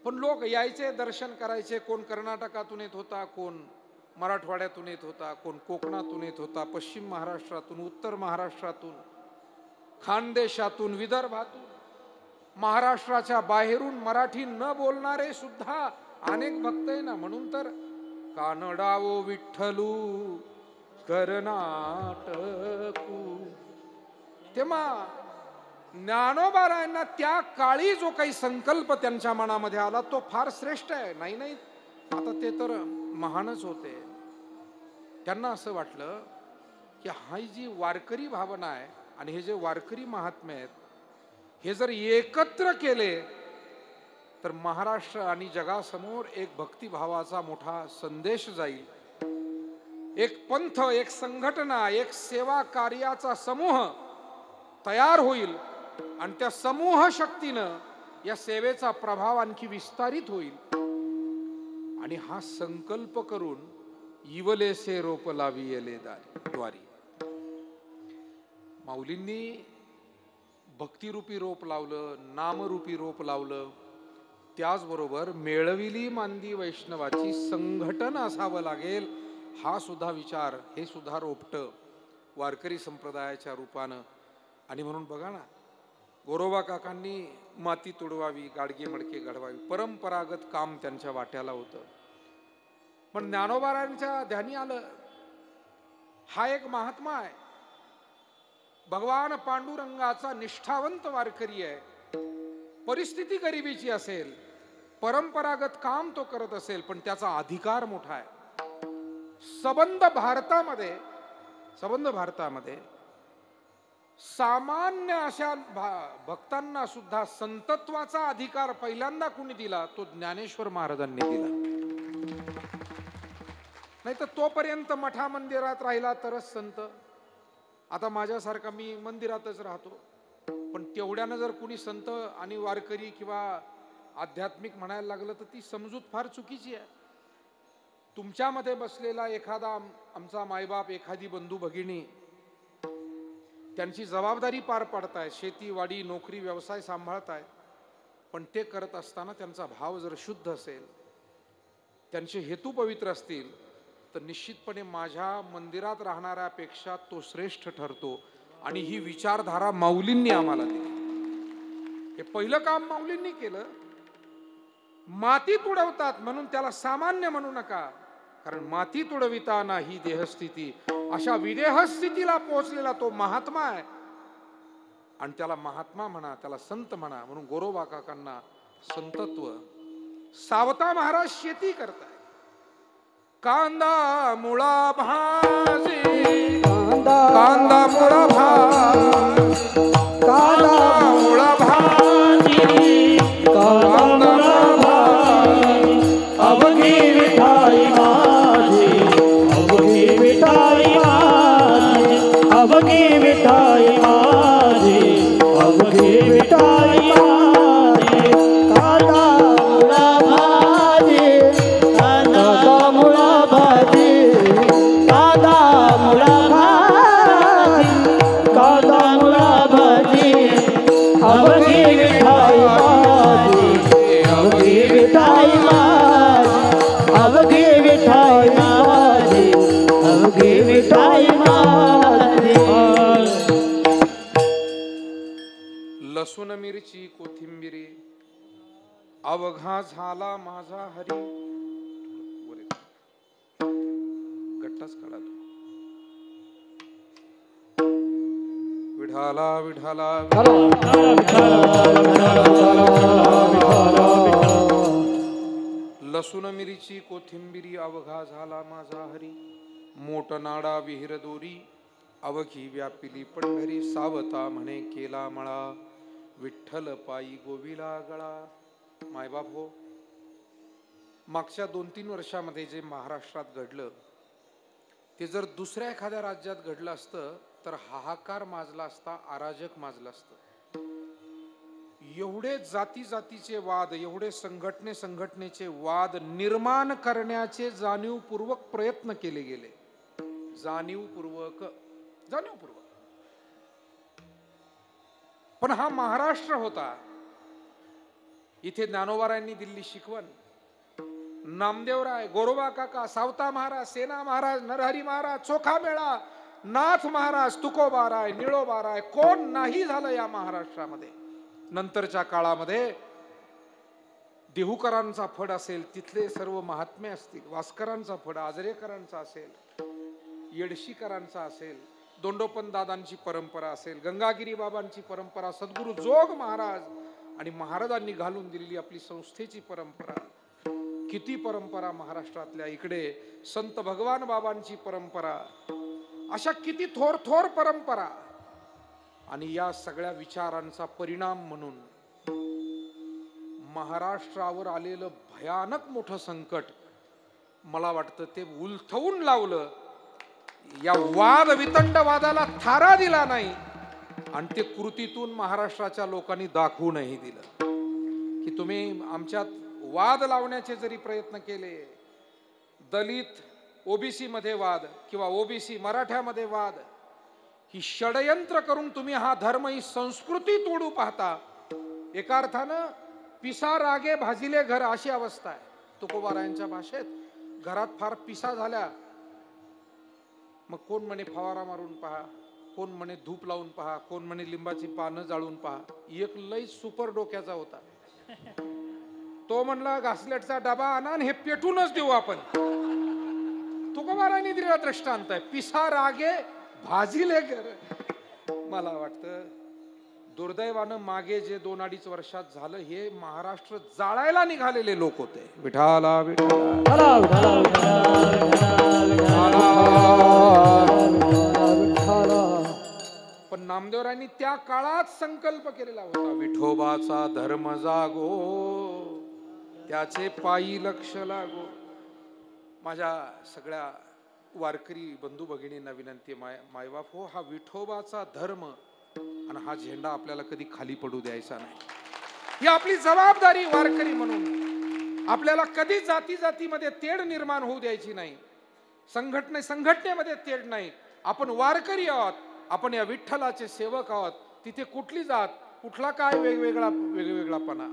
पण लोक यायचे, दर्शन करायचे. कोण कर्नाटकातून येत होता, कोण मराठवाड्यातून येत होता, कोण कोकणातून येत होता, पश्चिम महाराष्ट्रातून, उत्तर महाराष्ट्रातून, खानदेशातून, विदर्भातून, महाराष्ट्राच्या बाहेरून मराठी न बोलणारे सुद्धा अनेक भक्त आहे ना. म्हणून तर कानडावो विठ्ठलू कर्नाटकू. तेव्हा ज्ञानोबारायांना त्या काळी जो काही संकल्प त्यांच्या मनामध्ये आला तो फार श्रेष्ठ आहे. नाही आता ते तर महानच होते. त्यांना असं वाटलं की हा जी वारकरी भावना आहे आणि हे जे वारकरी महात्मे आहेत हे जर एकत्र केले तर महाराष्ट्र आणि जगासमोर एक भक्तिभावाचा मोठा संदेश जाईल. एक पंथ, एक संघटना, एक सेवा कार्याचा समूह तयार होईल आणि त्या समूह शक्तीनं या सेवेचा प्रभाव आणखी विस्तारित होईल. आणि हा संकल्प करून इवलेसे रोप लाविले द्वारी. माऊलींनी भक्तिरूपी रोप लावलं, नामरूपी रोप लावलं. त्याचबरोबर मेळविली मांदी वैष्णवाची संघटन असावं लागेल हा सुद्धा विचार, हे सुद्धा रोपटं वारकरी संप्रदायाच्या रूपानं. आणि म्हणून बघा ना, गोरोबा काकांनी माती तुडवावी, गाडगे मडके घडवावी, परंपरागत काम त्यांच्या वाट्याला होतं. पण ज्ञानोबारांच्या ध्यानी आलं हा एक महात्मा आहे, भगवान पांडुरंगाचा निष्ठावंत वारकरी आहे. परिस्थिती गरिबीची असेल, परंपरागत काम तो करत असेल, पण त्याचा अधिकार मोठा आहे. सबंध भारतामध्ये सामान्य अशा भक्तांना सुद्धा संतत्वाचा अधिकार पहिल्यांदा कुणी दिला तो ज्ञानेश्वर महाराजांनी दिला. नाही तर तोपर्यंत मठा मंदिरात राहिला तरच संत. आता माझ्यासारखा मी मंदिरातच राहतो, पण तेवढ्यानं जर कुणी संत आणि वारकरी किंवा आध्यात्मिक म्हणायला लागलं तर ती समजूत फार चुकीची आहे. तुमच्यामध्ये बसलेला एखादा आमचा मायबाप, एखादी बंधू भगिनी त्यांची जबाबदारी पार पाडताय, शेती वाडी नोकरी व्यवसाय सांभाळताय, पण ते करत असताना त्यांचा भाव जर शुद्ध असेल, त्यांचे हेतू पवित्र असतील तर निश्चितपणे माझ्या मंदिरात राहणाऱ्यापेक्षा तो श्रेष्ठ ठरतो. आणि ही विचारधारा माऊलींनी आम्हाला दिली. हे पहिलं काम माऊलींनी केलं. माती तुडवतात म्हणून त्याला सामान्य म्हणू नका, कारण माती तुडविताना ही देहस्थिती, अशा विदेह स्थितीला पोहोचलेला तो महात्मा आहे. आणि त्याला महात्मा म्हणा, त्याला संत म्हणा. म्हणून गोरोबा काकांना संतत्व. सावता महाराज शेती करताय. कांदा मुळा भाजी, कांदा मुळा भाजी, कांदा मुळा भाजी, कांदा मुळा भाजी. अवघी विठाई माझी, अवघी विठाई माझी, अवघी विठाई माझी, अवघी विठाई माझी. कांदा मुळा भाजी, कांदा मुळा भाजी, कांदा मुळा भाजी, कांदा मुळा भाजी. अवघी विठाई माझी, अवघी विठाई माझी, अवघी विठाई माझी, अवघी विठाई माझी. लसूण मिरची कोथिंबिरी अवघा झाला माझा हरी. गट्टाच काढा तू. विठाला विठाला लसूण मिरची कोथिंबिरी अवघा झाला माझा हरी. मोठ नाडा विहीर दोरी अवघी व्यापिली पंढरी सावता म्हणे केला मळा, विठ्ठल पायी गोविला गळा. मायबाप हो, मागच्या 2-3 वर्षामध्ये जे महाराष्ट्रात घडलं ते जर दुसऱ्या एखाद्या राज्यात घडलं असतं तर हाहाकार माजला असता, अराजक माजला असतं. एवढे जाती जातीचे वाद, एवढे संघटनेचे वाद निर्माण करण्याचे जाणीवपूर्वक प्रयत्न केले गेले. जाणीवपूर्वक. पण हा महाराष्ट्र होता. इथे ज्ञानोबारायांनी दिल्ली शिकवण, नामदेवराय, गोरोबा काका, सावता महाराज, सेना महाराज, नरहरी महाराज, चोखा मेळा, नाथ महाराज, तुकोबाराय, निळोबाराय, कोण नाही झालं या महाराष्ट्रामध्ये. नंतरच्या काळामध्ये देहूकरांचा फड असेल, तिथले सर्व महात्मे असतील, वास्करांचा फड, आजरेकरांचा असेल, येडशीकरांचा असेल, दोंडोपंत दादांची परंपरा असेल, गंगागिरी बाबांची परंपरा, सद्गुरु जोग महाराज आणि महाराजांनी घालून दिलेली आपली संस्थेची परंपरा, किती परंपरा महाराष्ट्रातल्या, इकडे संत भगवान बाबांची परंपरा, अशा किती थोर थोर परंपरा. आणि या सगळ्या विचारांचा परिणाम म्हणून महाराष्ट्रावर आलेलं भयानक मोठं संकट, मला वाटतं ते उलथवून लावलं. या वाद वितंडवादाला थारा दिला नाही आणि ते कृतीतून महाराष्ट्राच्या लोकांनी दाखवूनही दिलं की तुम्ही आमच्यात वाद लावण्याचे जरी प्रयत्न केले, दलित ओबीसी मध्ये वाद किंवा ओबीसी मराठ्यामध्ये वाद, ही षडयंत्र करून तुम्ही हा धर्म, ही संस्कृती तोडू पाहता. एका अर्थानं पिसा रागे भाजिले घर अशी अवस्था आहे. तुकोबारायांच्या भाषेत, घरात फार पिसा झाल्या, मग कोण म्हणे फवारा मारून पहा, कोण म्हणे धूप लावून पहा, कोण म्हणे लिंबाची पानं जाळून पहा. एक लई सुपर डोक्याचा होता, तो म्हणला घासलेटचा डबा आणा आणि हे पेटूनच देऊ आपण. तुकोबारायांनी दिलेला दृष्टांत आहे, पिसा रागे भाजीले घर. मला वाटतं दुर्दैवानं मागे जे 2-2.5 वर्षात झालं, हे महाराष्ट्र जाळायला निघालेले लोक होते. विठाला पण नामदेवरायांनी त्या काळात संकल्प केलेला होता, विठोबाचा धर्म जागो, त्याचे पायी लक्ष लागो. माझ्या सगळ्या वारकरी बंधू भगिनींना विनंती, मायबाप हो, हा विठोबाचा धर्म आणि हा झेंडा आपल्याला कधी खाली पडू द्यायचा नाही. ही आपली जबाबदारी वारकरी म्हणून. आपल्याला कधी जाती जातीमध्ये तेढ निर्माण होऊ द्यायची नाही, संघटनेमध्ये तेढ नाही. आपण वारकरी आहोत, आपण या विठ्ठलाचे सेवक आहोत. तिथे कुठली जात, कुठला काय वेगवेगळापणा.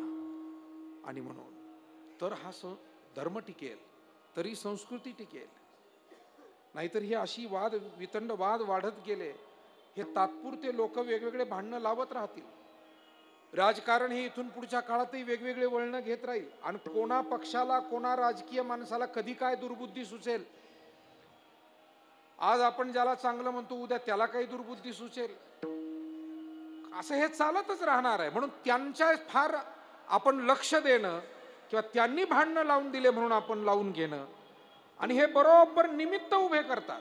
आणि म्हणून तर हा धर्म टिकेल, तरी संस्कृती टिकेल. नाहीतर ही अशी वाद वितंड वाद वाढत गेले, हे तात्पुरते लोक वेगवेगळे भांडणं लावत राहतील. राजकारण हे इथून पुढच्या काळातही वेगवेगळे वळण घेत राहील. आणि कोणा पक्षाला, कोणा राजकीय माणसाला कधी काय दुर्बुद्धी सुचेल. आज आपण ज्याला चांगलं म्हणतो, उद्या त्याला काही दुर्बुद्धी सुचेल. असं हे चालतच राहणार आहे. म्हणून त्यांच्या फार आपण लक्ष देणं, किंवा त्यांनी भांडणं लावून दिले म्हणून आपण लावून घेणं, आणि हे बरोबर निमित्त उभे करतात.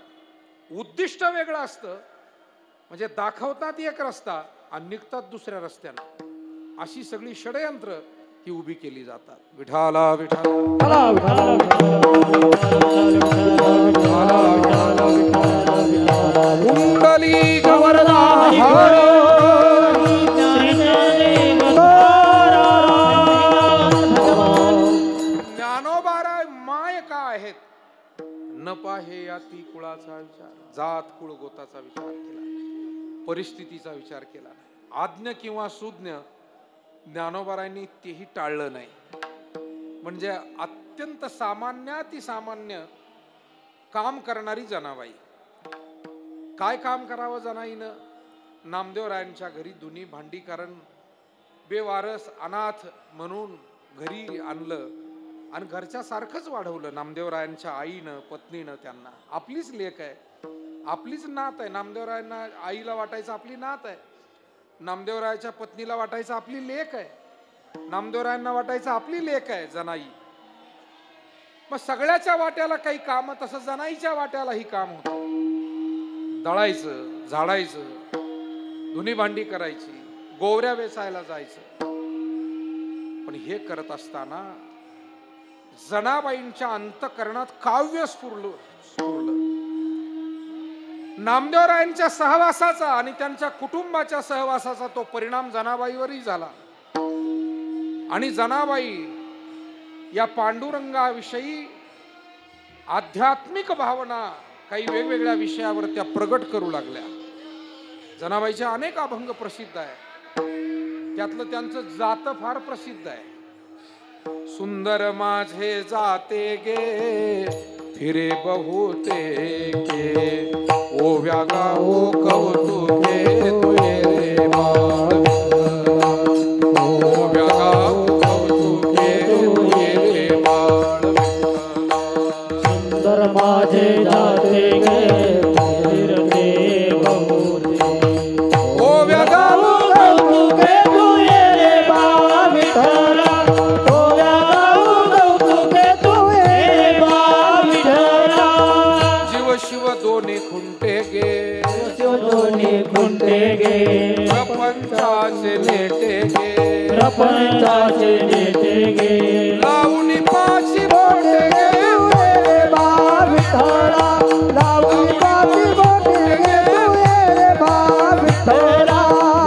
उद्दिष्ट वेगळं असतं, म्हणजे दाखवतात एक रस्ता आणि निघतात दुसऱ्या रस्त्यानं. अशी सगळी षडयंत्र ही उभी केली जातात. विठाला विठाला कुंडली गवरदा ज्ञानोबाराय माय का आहेत. न पाहे याती कुळाचा विचार, जात कुळ गोताचा विचार केला, परिस्थितीचा विचार केला नाही. आज्ञ किंवा सुज्ञ ज्ञानोबारायांनी तेही टाळलं नाही. म्हणजे अत्यंत सामान्यातिसामान्य काम करणारी जनाबाई. काय काम करावं जनाईनं? नामदेवरायांच्या घरी धुनी भांडी, कारण बेवारस अनाथ म्हणून घरी आणलं आणि घरच्या सारखंच वाढवलं. नामदेवरायांच्या आईनं, पत्नीनं त्यांना. आपलीच लेक आहे, आपलीच नात आहे. नामदेवरायांना आईला वाटायचं आपली नात आहे, नामदेवरायाच्या पत्नीला वाटायचं आपली लेक आहे, नामदेवरायांना वाटायचं आपली लेक आहे जनाई. मग सगळ्याच्या वाट्याला काही काम, तसं जनाईच्या वाट्यालाही काम होतं. दळायचं, झाडायचं, धुनी भांडी करायची, गोवऱ्या वेचायला जायचं. पण हे करत असताना जनाबाईंच्या अंतःकरणात काव्य स्फुरलं. नामदेवरायांच्या सहवासाचा आणि त्यांच्या कुटुंबाच्या सहवासाचा तो परिणाम जनाबाईवरही झाला. आणि जनाबाई या पांडुरंगाविषयी आध्यात्मिक भावना काही वेगवेगळ्या विषयावर त्या प्रगट करू लागल्या. जनाबाईचे अनेक अभंग प्रसिद्ध आहे, त्यातलं त्यांचं जात फार प्रसिद्ध आहे. सुंदर माझे जाते गे फिरे बहुते के ओव्या गाओ कौतुके तुये रे बाळ, ओव्या गाओ कौतुके तुये रे बाळ. सुंदर माझे जाते गे फिरते बहुते, ओव्या गाओ कौतुके तुये रे बा विठ्ठला, ओव्या गाऊ कौतुके तुये बा विठ्ठला. जीव शिव दोन्ही खुंटे गे, शिव दोन्ही खुंटे गे, प्रपंचाचे नेटे गे, प्रपंचाचे नेते गे, लावणी पाची बोटे गे रे बा विठ्ठला, लावून पाची बोटे गे रे बा विठ्ठला,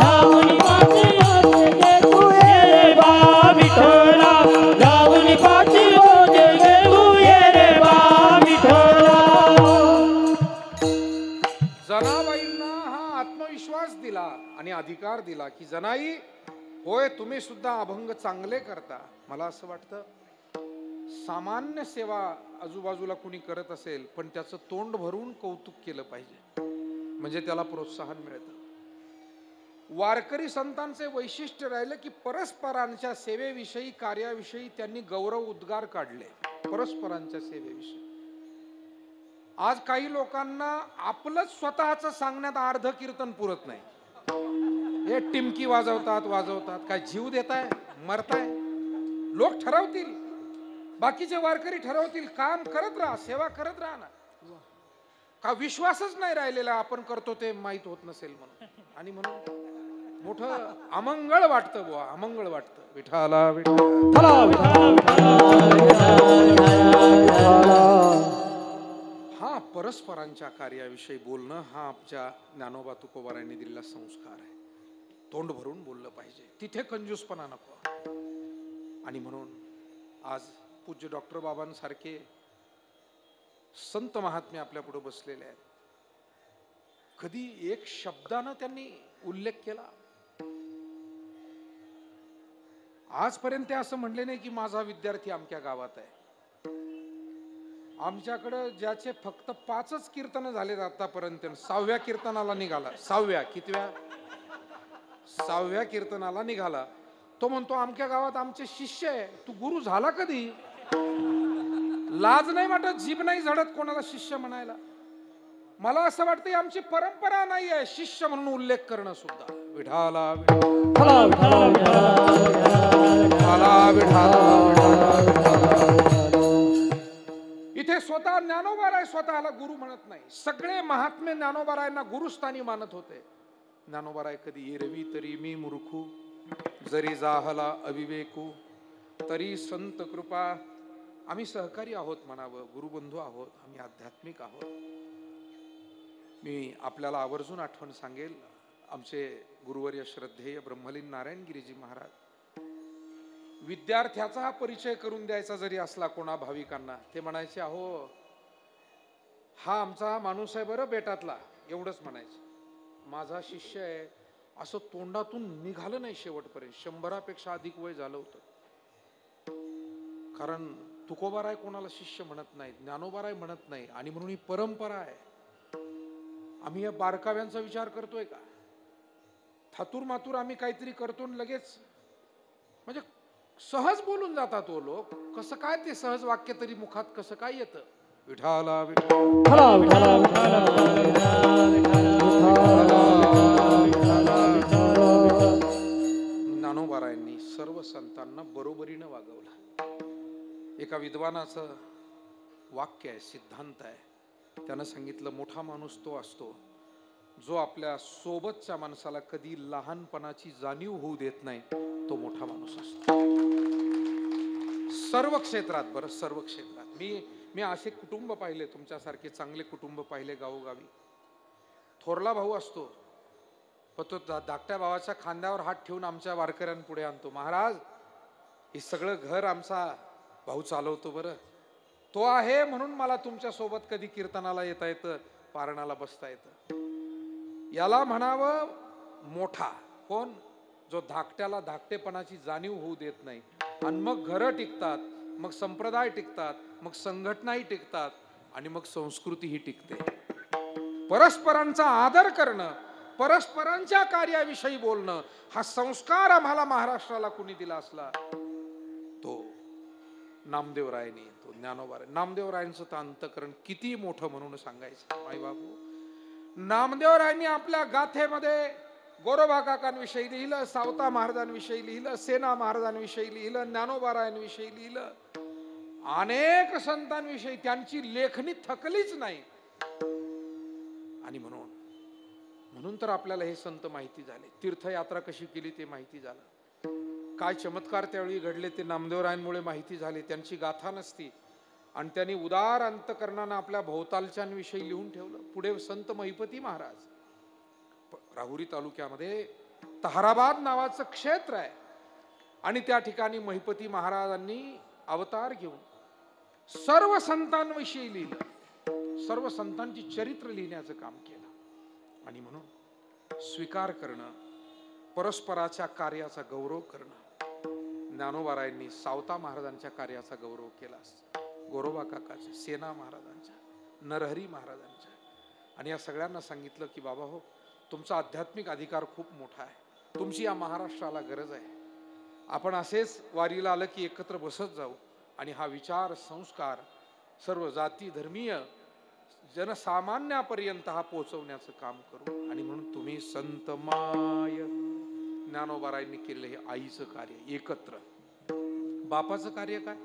लावणी पाची बोटे गे तुये रे बा विठ्ठला, लावणी पाची बोटे गे तुये रे बा विठ्ठला. जनाबाईंना हा आत्मविश्वास दिला आणि अधिकार दिला की जनाई होय, तुम्ही सुद्धा अभंग चांगले करता. मला असं वाटतं सामान्य सेवा आजूबाजूला कुणी करत असेल पण त्याचं तोंड भरून कौतुक केलं पाहिजे, म्हणजे त्याला प्रोत्साहन मिळतं. वारकरी संतांचे वैशिष्ट्य राहिले की परस्परांच्या सेवेविषयी, कार्याविषयी त्यांनी गौरव उद्गार काढले. परस्परांच्या सेवेविषयी आज काही लोकांना आपलंच स्वतःच सांगण्यात अर्ध कीर्तन पुरत नाही. हे टिमकी वाजवतात, काय जीव देताय, मरताय. लोक ठरवतील, बाकीचे वारकरी ठरवतील, काम करत राहा, सेवा करत राहा ना. का विश्वासच नाही राहिलेला आपण करतो ते माहित होत नसेल म्हणून, आणि म्हणून मोठं अमंगळ वाटतं बुवा, अमंगळ वाटतं. विठाला हा परस्परांच्या कार्याविषयी बोलणं हा आमच्या ज्ञानोबा तुकोबारायांनी दिलेला संस्कार आहे. तोंड भरून बोललं पाहिजे, तिथे कंजूसपणा नको. आणि म्हणून आज पूज्य डॉक्टर बाबांसारखे संत महात्मे आपल्या पुढे बसलेले आहेत. कधी एक शब्दानं त्यांनी उल्लेख केला आजपर्यंत ते असं म्हणले नाही की माझा विद्यार्थी अमक्या गावात आहे. आमच्याकडे ज्याचे फक्त 5च कीर्तन झाले आतापर्यंत, 6व्या कीर्तनाला निघाला, 6व्या कीर्तनाला निघाला, तो म्हणतो अमक्या गावात आमचे शिष्य आहे. तू गुरु झाला कधी? लाज नाही वाटत, जीभ नाही झडत कोणाला शिष्य म्हणायला? मला असं वाटतं आमची परंपरा नाही आहे शिष्य म्हणून उल्लेख करणं सुद्धा. विठाला इथे स्वतः ज्ञानोबाराय स्वतःला गुरु म्हणत नाही. सगळे महात्मे ज्ञानोबारायांना गुरुस्थानी मानत होते. ज्ञानोबाराय कधी एरवी तरी मी मूर्खू, जरी जाहला अविवेकू, तरी संत कृपा. आम्ही सहकारी आहोत म्हणावं, गुरुबंधू आहोत, आम्ही आध्यात्मिक आहोत. मी आपल्याला आवर्जून आठवण सांगेल, आमचे गुरुवर्य श्रद्धेय ब्रह्मलीन नारायणगिरीजी महाराज, विद्यार्थ्याचा हा परिचय करून द्यायचा जरी असला कोणा भाविकांना, ते म्हणायचे अहो हा आमचा माणूस आहे बरं बेटातला, एवढंच म्हणायचे. माझा शिष्य आहे असं तोंडातून निघालं नाही शेवटपर्यंत. 100पेक्षा अधिक वय झालं होतं. कारण तुकोबाराय कोणाला शिष्य म्हणत नाही, ज्ञानोबाराय म्हणत नाही, आणि म्हणून ही परंपरा आहे. आम्ही या बारकाव्यांचा विचार करतोय का? थातूर मातूर आम्ही काहीतरी करतो लगेच, म्हणजे सहज बोलून जातात तो लोक. कसं काय ते सहज वाक्य तरी मुखात कसं काय येतं? विठाला ज्ञानोबारायांनी सर्व संतांना बरोबरीनं वागवलं. एका विद्वानाचं वाक्य आहे, सिद्धांत आहे. त्यानं सांगितलं मोठा माणूस तो असतो जो आपल्या सोबतच्या माणसाला कधी लहानपणाची जाणीव होऊ देत नाही तो मोठा माणूस असतो. सर्व क्षेत्रात, बरं सर्व क्षेत्रात मी असे कुटुंब पाहिले, तुमच्यासारखे चांगले कुटुंब पाहिले गावोगावी. थोरला भाऊ असतो, पण तो धाकट्या भावाच्या खांद्यावर हात ठेवून आमच्या वारकऱ्यांपुढे आणतो. महाराज, हे सगळं घर आमचा भाऊ चालवतो, बरं तो आहे म्हणून मला तुमच्या सोबत कधी कीर्तनाला येता येतं, पारणाला बसता येतं. याला म्हणावं मोठा. कोण? जो धाकट्याला धाकटेपणाची जाणीव होऊ देत नाही. आणि मग घरं टिकतात, मग संप्रदाय टिकतात, मग संघटनाही टिकतात, आणि मग संस्कृतीही टिकते. परस्परांचा आदर करणं, परस्परांच्या कार्याविषयी बोलणं, हा संस्कार आम्हाला महाराष्ट्राला कुणी दिला असला तो नामदेवरायांनी, तो ज्ञानोबा. नामदेवरायांचं तर अंतःकरण किती मोठं म्हणून सांगायचं आई बाबू. नामदेवरायांनी आपल्या गाथेमध्ये गोरोबा काकांविषयी लिहिलं, सावता महाराजांविषयी लिहिलं, सेना महाराजांविषयी लिहिलं, ज्ञानोबारायांविषयी लिहिलं, अनेक संतांविषयी. त्यांची लेखणी थकलीच नाही. आणि म्हणून तर आपल्याला हे संत माहिती झाले. तीर्थयात्रा कशी केली ते माहिती झालं. काय चमत्कार त्यावेळी घडले ते नामदेवरायांमुळे माहिती झाले. त्यांची गाथा नसती आणि त्यांनी उदार अंतकरणानं आपल्या भोवतालच्यांविषयी लिहून ठेवलं. पुढे संत महिपती महाराज, राहुरी तालुक्यामध्ये तहाराबाद नावाचं क्षेत्र आहे, आणि त्या ठिकाणी महिपती महाराजांनी अवतार घेऊन सर्व संतांविषयी लिहिलं, सर्व संतांची चरित्र लिहिण्याचं काम केलं. आणि म्हणून स्वीकार करणं, परस्पराच्या कार्याचा गौरव करणं. ज्ञानोबारायांनी सावता महाराजांच्या कार्याचा गौरव केला, गोरोबा काकाच्या, सेना महाराजांच्या, नरहरी महाराजांच्या. आणि या सगळ्यांना सांगितलं की बाबा हो, तुमचा आध्यात्मिक अधिकार खूप मोठा आहे, तुमची या महाराष्ट्राला गरज आहे. आपण असेच वारीला आलं की एकत्र बसत जाऊ आणि हा विचार संस्कार सर्व जाती धर्मीय जनसामान्यापर्यंत हा पोहोचवण्याचं काम करू. आणि म्हणून तुम्ही संतमाय ज्ञानोबारायांनी केलेलं हे आईचं कार्य एकत्र. बापाचं कार्य काय?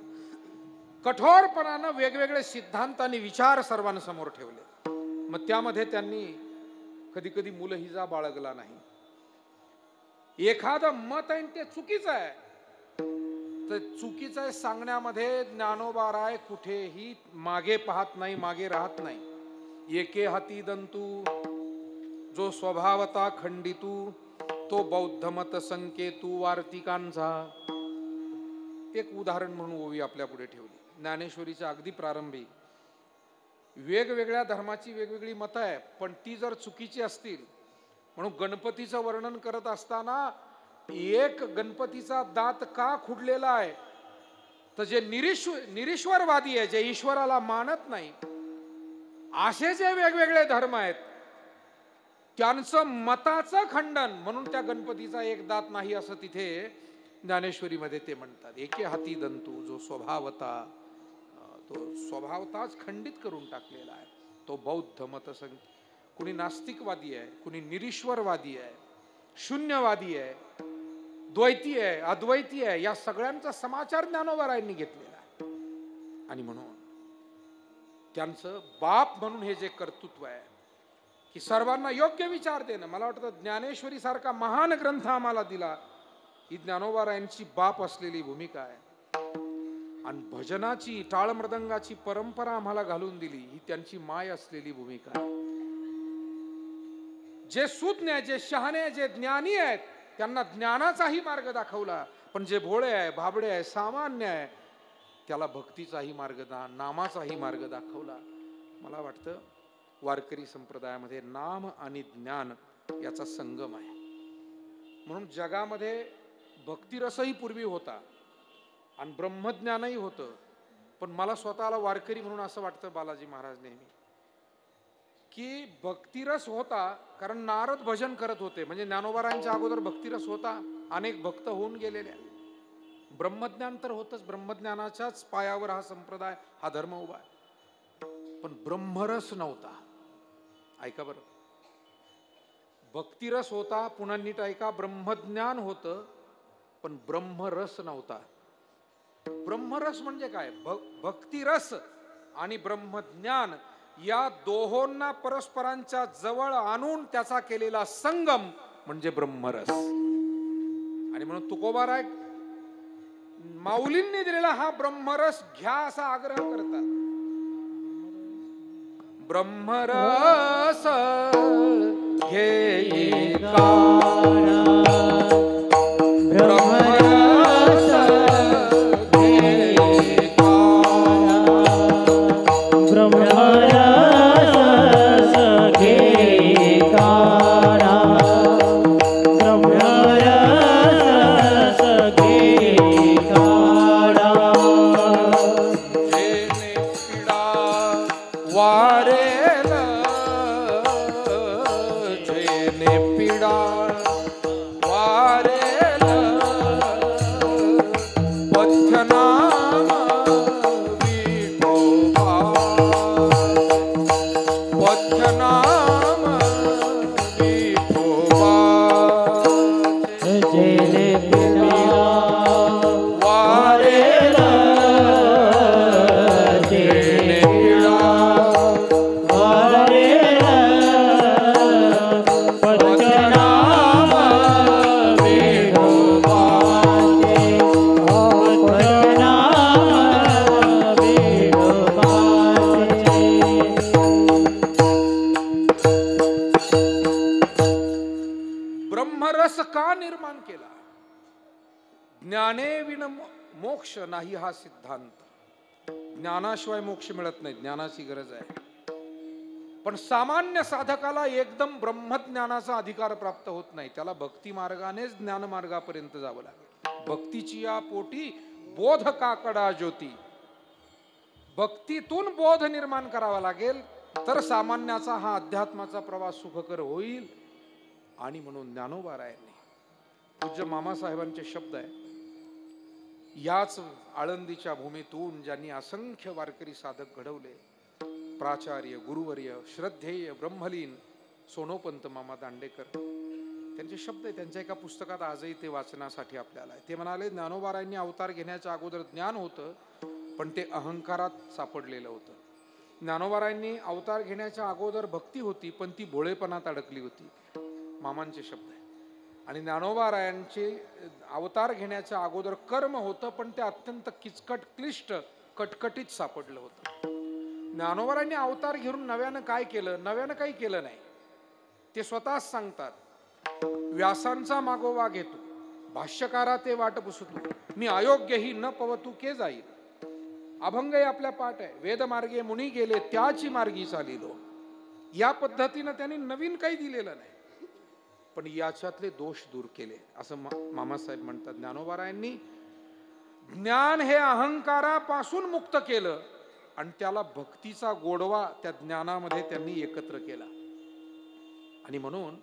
कठोरपणानं वेगवेगळे सिद्धांत आणि विचार सर्वांसमोर ठेवले. मग त्यामध्ये त्यांनी कधी कधी मुलहिजा बाळगला नाही. एखादं मत आहे ते चुकीचं आहे, तर चुकीचं आहे सांगण्यामध्ये ज्ञानोबाराय कुठेही मागे पाहत नाही, मागे राहत नाही. एके हाती दंतू जो स्वभावता खंडितू, तो बौद्ध मत संकेतू वार्तिकांचा. एक उदाहरण म्हणून ओवी आपल्या पुढे ठेवली. ज्ञानेश्वरीच्या अगदी प्रारंभी वेगवेगळ्या धर्माची वेगवेगळी मतं आहे, पण ती जर चुकीची असतील, म्हणून गणपतीचं वर्णन करत असताना एक गणपतीचा दात का खुडलेला आहे, तर जे निरीश्वरवादी आहे, जे ईश्वराला मानत नाही, असे जे वेगवेगळे धर्म आहेत त्यांचं मताचं खंडन म्हणून त्या गणपतीचा एक दात नाही असं तिथे ज्ञानेश्वरीमध्ये ते म्हणतात. एके हाती दंतू जो स्वभावता, तो स्वभावताच खंडित करून टाकलेला आहे, तो बौद्ध मतसंग. कुणी नास्तिकवादी आहे, कुणी निरीश्वरवादी आहे, शून्यवादी आहे, द्वैती आहे, अद्वैती आहे, या सगळ्यांचा समाचार ज्ञानोबारायांनी घेतलेला आहे. आणि म्हणून त्यांचं बाप म्हणून हे जे कर्तृत्व आहे की सर्वांना योग्य विचार देणं, मला वाटतं ज्ञानेश्वरी सारखा महान ग्रंथ आम्हाला दिला, ही ज्ञानोबारायांची बाप असलेली भूमिका आहे. आणि भजनाची, टाळ मृदंगाची परंपरा आम्हाला घालून दिली, ही त्यांची माय असलेली भूमिका आहे. जे सुज्ञ, जे शहाणे, जे ज्ञानी आहेत त्यांना ज्ञानाचाही मार्ग दाखवला, पण जे भोळे आहे, भाबडे आहे, सामान्य आहे, त्याला भक्तीचाही मार्ग, नामाचाही मार्ग दाखवला. मला वाटतं वारकरी संप्रदायामध्ये नाम आणि ज्ञान याचा संगम आहे. म्हणून जगामध्ये भक्तिरसही पूर्वी होता आणि ब्रह्मज्ञानही होतं, पण मला स्वतःला वारकरी म्हणून असं वाटतं बालाजी महाराज नेहमी की भक्तिरस होता, कारण नारद भजन करत होते, म्हणजे ज्ञानोबारायांच्या अगोदर भक्तिरस होता, अनेक भक्त होऊन गेलेले. ब्रह्मज्ञान तर होतच, ब्रह्मज्ञानाच्याच पायावर हा संप्रदाय, हा धर्म उभा आहे, पण ब्रह्मरस नव्हता. ऐका बरं, भक्तिरस होता, पुन्हा नीट ऐका, ब्रह्मज्ञान होतं पण ब्रह्मरस नव्हता. ब्रह्मरस म्हणजे काय? भक्तिरस आणि ब्रह्मज्ञान या दोहोंना परस्परांच्या जवळ आणून त्याचा केलेला संगम म्हणजे ब्रह्मरस. आणि म्हणून तुकोबाराय माऊलींनी दिलेला हा ब्रह्मरस घ्या असा आग्रह करतात. ब्रह्मरस घे ब्रह्मरस मोक्ष नाही हा सिद्धांत. ज्ञानाशिवाय मोक्ष मिळत नाही, ज्ञानाची गरज आहे. पण सामान्य साधकाला एकदम ब्रह्मज्ञानाचा अधिकार प्राप्त होत नाही. त्याला भक्ती मार्गानेच ज्ञान मार्गापर्यंत जावं लागेल. भक्तीची या पोटी बोध काकडा ज्योती, भक्तीतून बोध निर्माण करावा लागेल, तर सामान्याचा हा अध्यात्माचा प्रवास सुखकर होईल. आणि म्हणून ज्ञानोबारायांनी, पूज्य मामासाहेबांचे शब्द आहे, याच आळंदीच्या भूमीतून ज्यांनी असंख्य वारकरी साधक घडवले, प्राचार्य गुरुवर्य श्रद्धेय ब्रह्मलीन सोनोपंत मामा दांडेकर, त्यांचे शब्द आहे. त्यांच्या एका पुस्तकात आजही ते वाचनासाठी आपल्याला आहे. ते म्हणाले, ज्ञानोबारायांनी अवतार घेण्याच्या अगोदर ज्ञान होतं, पण ते अहंकारात सापडलेलं होतं. ज्ञानोबारायांनी अवतार घेण्याच्या अगोदर भक्ती होती, पण ती भोळेपणात अडकली होती. मामांचे शब्द आहे. आणि ज्ञानोबारायांचे अवतार घेण्याच्या अगोदर कर्म होतं, पण ते अत्यंत किचकट क्लिष्ट कटकटीत सापडलं होतं. ज्ञानोबारायांनी अवतार घेऊन नव्यानं काय केलं? नव्यानं काही केलं नाही. ते स्वतःच सांगतात, व्यासांचा मागोवा घेतो, भाष्यकारा ते वाट पुसतो, मी अयोग्यही न पवतू के जाईल. अभंग आपल्या पाठ आहे, वेदमार्गे मुनी गेले त्याची मार्गी चालिलो. या पद्धतीनं त्यांनी नवीन काही दिलेलं नाही, पण याच्यातले दोष दूर केले, असं मामासाहेब म्हणतात. ज्ञानोबारायांनी ज्ञान हे अहंकारापासून मुक्त केलं आणि त्याला भक्तीचा गोडवा त्या ज्ञानामध्ये त्यांनी एकत्र केला. आणि म्हणून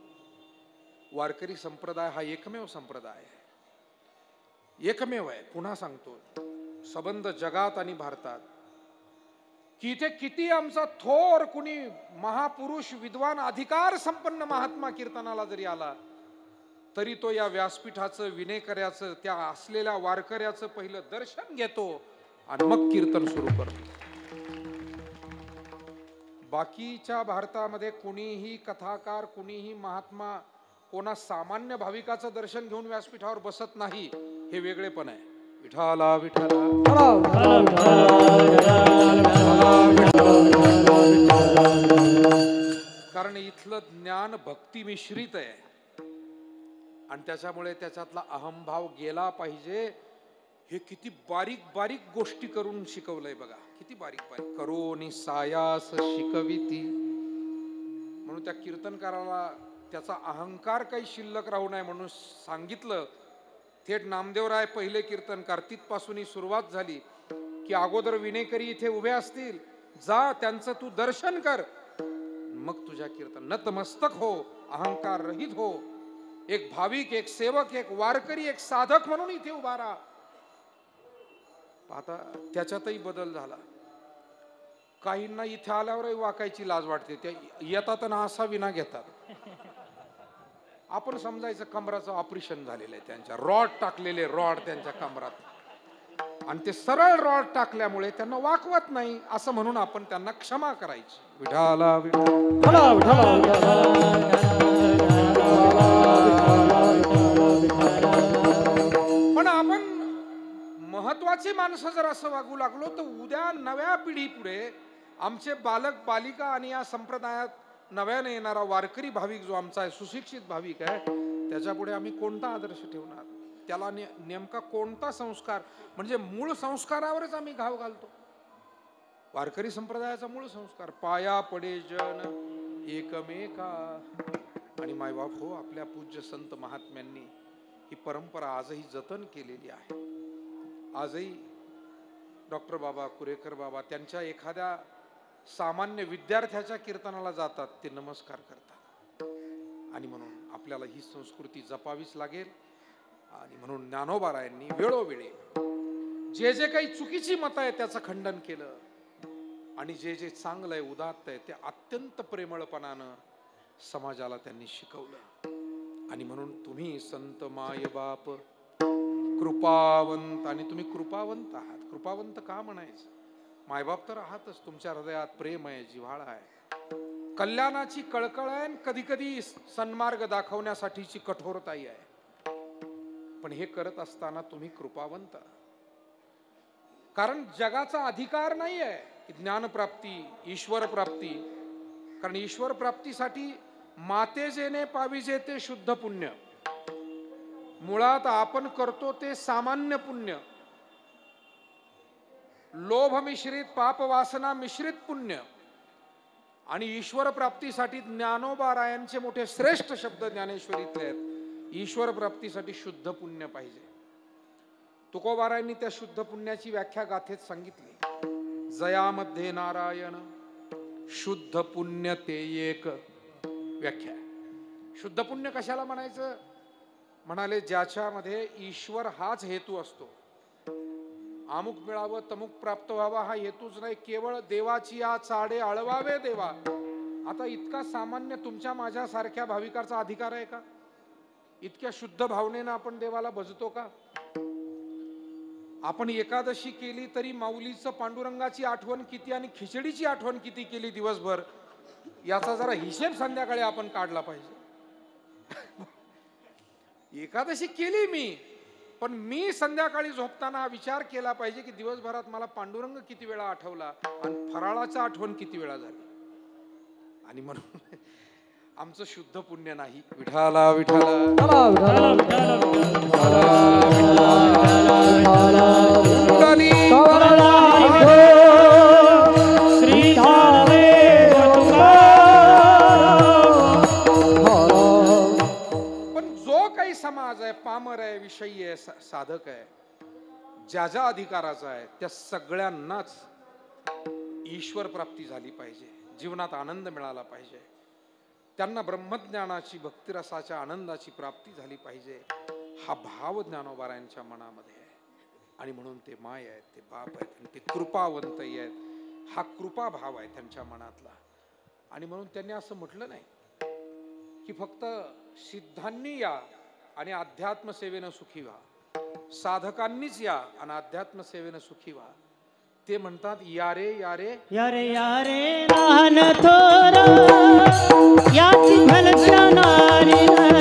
वारकरी संप्रदाय हा एकमेव संप्रदाय आहे, एकमेव आहे. पुन्हा सांगतो, संबंध जगात आणि भारतात, की इथे किती आमचा थोर कुणी महापुरुष विद्वान अधिकार संपन्न महात्मा कीर्तनाला जरी आला, तरी तो या व्यासपीठाचं विनेकऱ्याचं त्या असलेल्या वारकऱ्याचं पहिलं दर्शन घेतो आणि मग कीर्तन सुरू करतो. बाकीच्या भारतामध्ये कुणीही कथाकार, कुणीही महात्मा कोणा सामान्य भाविकाचं दर्शन घेऊन व्यासपीठावर बसत नाही. हे वेगळेपण आहे. विठाला विठाला, कारण इथलं ज्ञान भक्ती मिश्रित आहे आणि त्याच्यामुळे त्याच्यातला अहंभाव गेला पाहिजे. हे किती बारीक बारीक गोष्टी करून शिकवलंय बघा, किती बारीक बारीक करोनी सायास शिकविती. म्हणून त्या कीर्तनकाराला त्याचा अहंकार काही शिल्लक राहू नये म्हणून सांगितलं. थेट नामदेवराय पहिले कीर्तनकार, तिथपासून सुरुवात झाली की अगोदर विनेकरी इथे उभे असतील, जा त्यांचं तू दर्शन कर, मग तुझ्या कीर्तन. नतमस्तक हो, अहंकार रहित हो, एक भाविक, एक सेवक, एक वारकरी, एक साधक म्हणून इथे उभा राहा. आता त्याच्यातही बदल झाला. काहींना इथे आल्यावरही वाकायची लाज वाटते, ते येतात ना असा विना घेतात. आपण समजायचं कमराचं ऑपरेशन झालेलं आहे, त्यांच्या रॉड टाकलेले, रॉड त्यांच्या कमरात. आणि ते सरळ रॉड टाकल्यामुळे त्यांना वाकवत नाही असं म्हणून आपण त्यांना क्षमा करायची. विठाला पण आपण महत्वाची माणसं जर असं वागू लागलो तर उद्या नव्या पिढी पुढे आमचे बालक बालिका आणि या संप्रदायात नव्याने येणारा वारकरी भाविक जो आमचा आहे, सुशिक्षित भाविक आहे, त्याच्या पुढे आम्ही कोणता आदर्श ठेवणार? त्याला नेमका कोणता संस्कार? म्हणजे मूळ संस्कारावरच आम्ही घाव घालतो. वारकरी संप्रदायाचा मूळ संस्कार पाया पडे जन एकमेका. आणि मायबाप हो, आपल्या पूज्य संत महात्म्यांनी ही परंपरा आजही जतन केलेली आहे. आजही डॉक्टर बाबा, कुरेकर बाबा त्यांच्या एखाद्या सामान्य विद्यार्थ्याच्या कीर्तनाला जातात, ते नमस्कार करतात. आणि म्हणून आपल्याला ही संस्कृती जपावीच लागेल. आणि म्हणून ज्ञानोबारायांनी वेळोवेळी जे जे काही चुकीची मतं आहे त्याचं खंडन केलं आणि जे जे चांगलं आहे, उदात्त आहे, ते अत्यंत प्रेमळपणानं समाजाला त्यांनी शिकवलं. आणि म्हणून तुम्ही संत मायबाप कृपावंत, आणि तुम्ही कृपावंत आहात. कृपावंत का म्हणायचं? मायबाप तर आहातच, तुमच्या हृदयात प्रेम आहे, जिव्हाळा आहे, कल्याणाची कळकळ आहे, कधी कधी सन्मार्ग दाखवण्यासाठीची कठोरताही आहे. पण हे करत असताना तुम्ही कृपावंत. कारण जगाचा अधिकार नाही आहे की ज्ञानप्राप्ती, ईश्वर प्राप्ती. कारण ईश्वर प्राप्तीसाठी मातेजेने पाविजे ते शुद्ध पुण्य. मुळात आपण करतो ते सामान्य पुण्य, लोभ मिश्रित पाप वासना मिश्रित पुण्य. आणि ईश्वर प्राप्तीसाठी ज्ञानोबारायांचे मोठे श्रेष्ठ शब्द ज्ञानेश्वरीतले आहेत. ईश्वर प्राप्तीसाठी शुद्ध पुण्य पाहिजे. तुकोबारायांनी त्या शुद्ध पुण्याची व्याख्या गाथेत सांगितली. जयामध्ये नारायण शुद्ध पुण्य ते एक व्याख्या. शुद्ध पुण्य कशाला म्हणायचं? म्हणाले, ज्याच्यामध्ये ईश्वर हाच हेतू असतो. अमुक मिळावं, तमुक प्राप्त व्हावा हा हेतूच नाही, केवळ देवाची या चाडे आळवावे देवा. आता इतका सामान्य तुमच्या माझ्या सारख्या भाविकाचा अधिकार आहे का? इतक्या शुद्ध भावनेनं आपण देवाला भजतो का? आपण एकादशी केली तरी माऊलीचं पांडुरंगाची आठवण किती आणि खिचडीची आठवण किती केली दिवसभर, याचा जरा हिशेब संध्याकाळी आपण काढला पाहिजे. एकादशी केली मी, पण मी संध्याकाळी झोपताना विचार केला पाहिजे की दिवसभरात मला पांडुरंग किती वेळा आठवला आणि फराळाचा आठवण किती वेळा झाली. आणि म्हणून आमचं शुद्ध पुण्य नाही. विठाला पण जो काही समाज आहे, पामर आहे, विषयी आहे, साधक आहे, ज्या ज्या अधिकाराचा आहे, त्या सगळ्यांनाच ईश्वर प्राप्ती झाली पाहिजे, जीवनात आनंद मिळाला पाहिजे, त्यांना ब्रह्मज्ञानाची, भक्तिरसाच्या आनंदाची प्राप्ती झाली पाहिजे. हा भाव ज्ञानोबारायांच्या मनामध्ये आहे. आणि म्हणून ते माय आहेत, ते बाप आहेत, आणि ते कृपावंतही आहेत. हा कृपा भाव आहे त्यांच्या मनातला. आणि म्हणून त्यांनी असं म्हटलं नाही की फक्त सिद्धांनी या आणि अध्यात्म सेवेनं सुखी व्हा, साधकांनीच या आणि अध्यात्म सेवेनं सुखी व्हा. ते म्हणतात, यारे यारे यारे यारे लहान थोर याची भलक्षणारी नर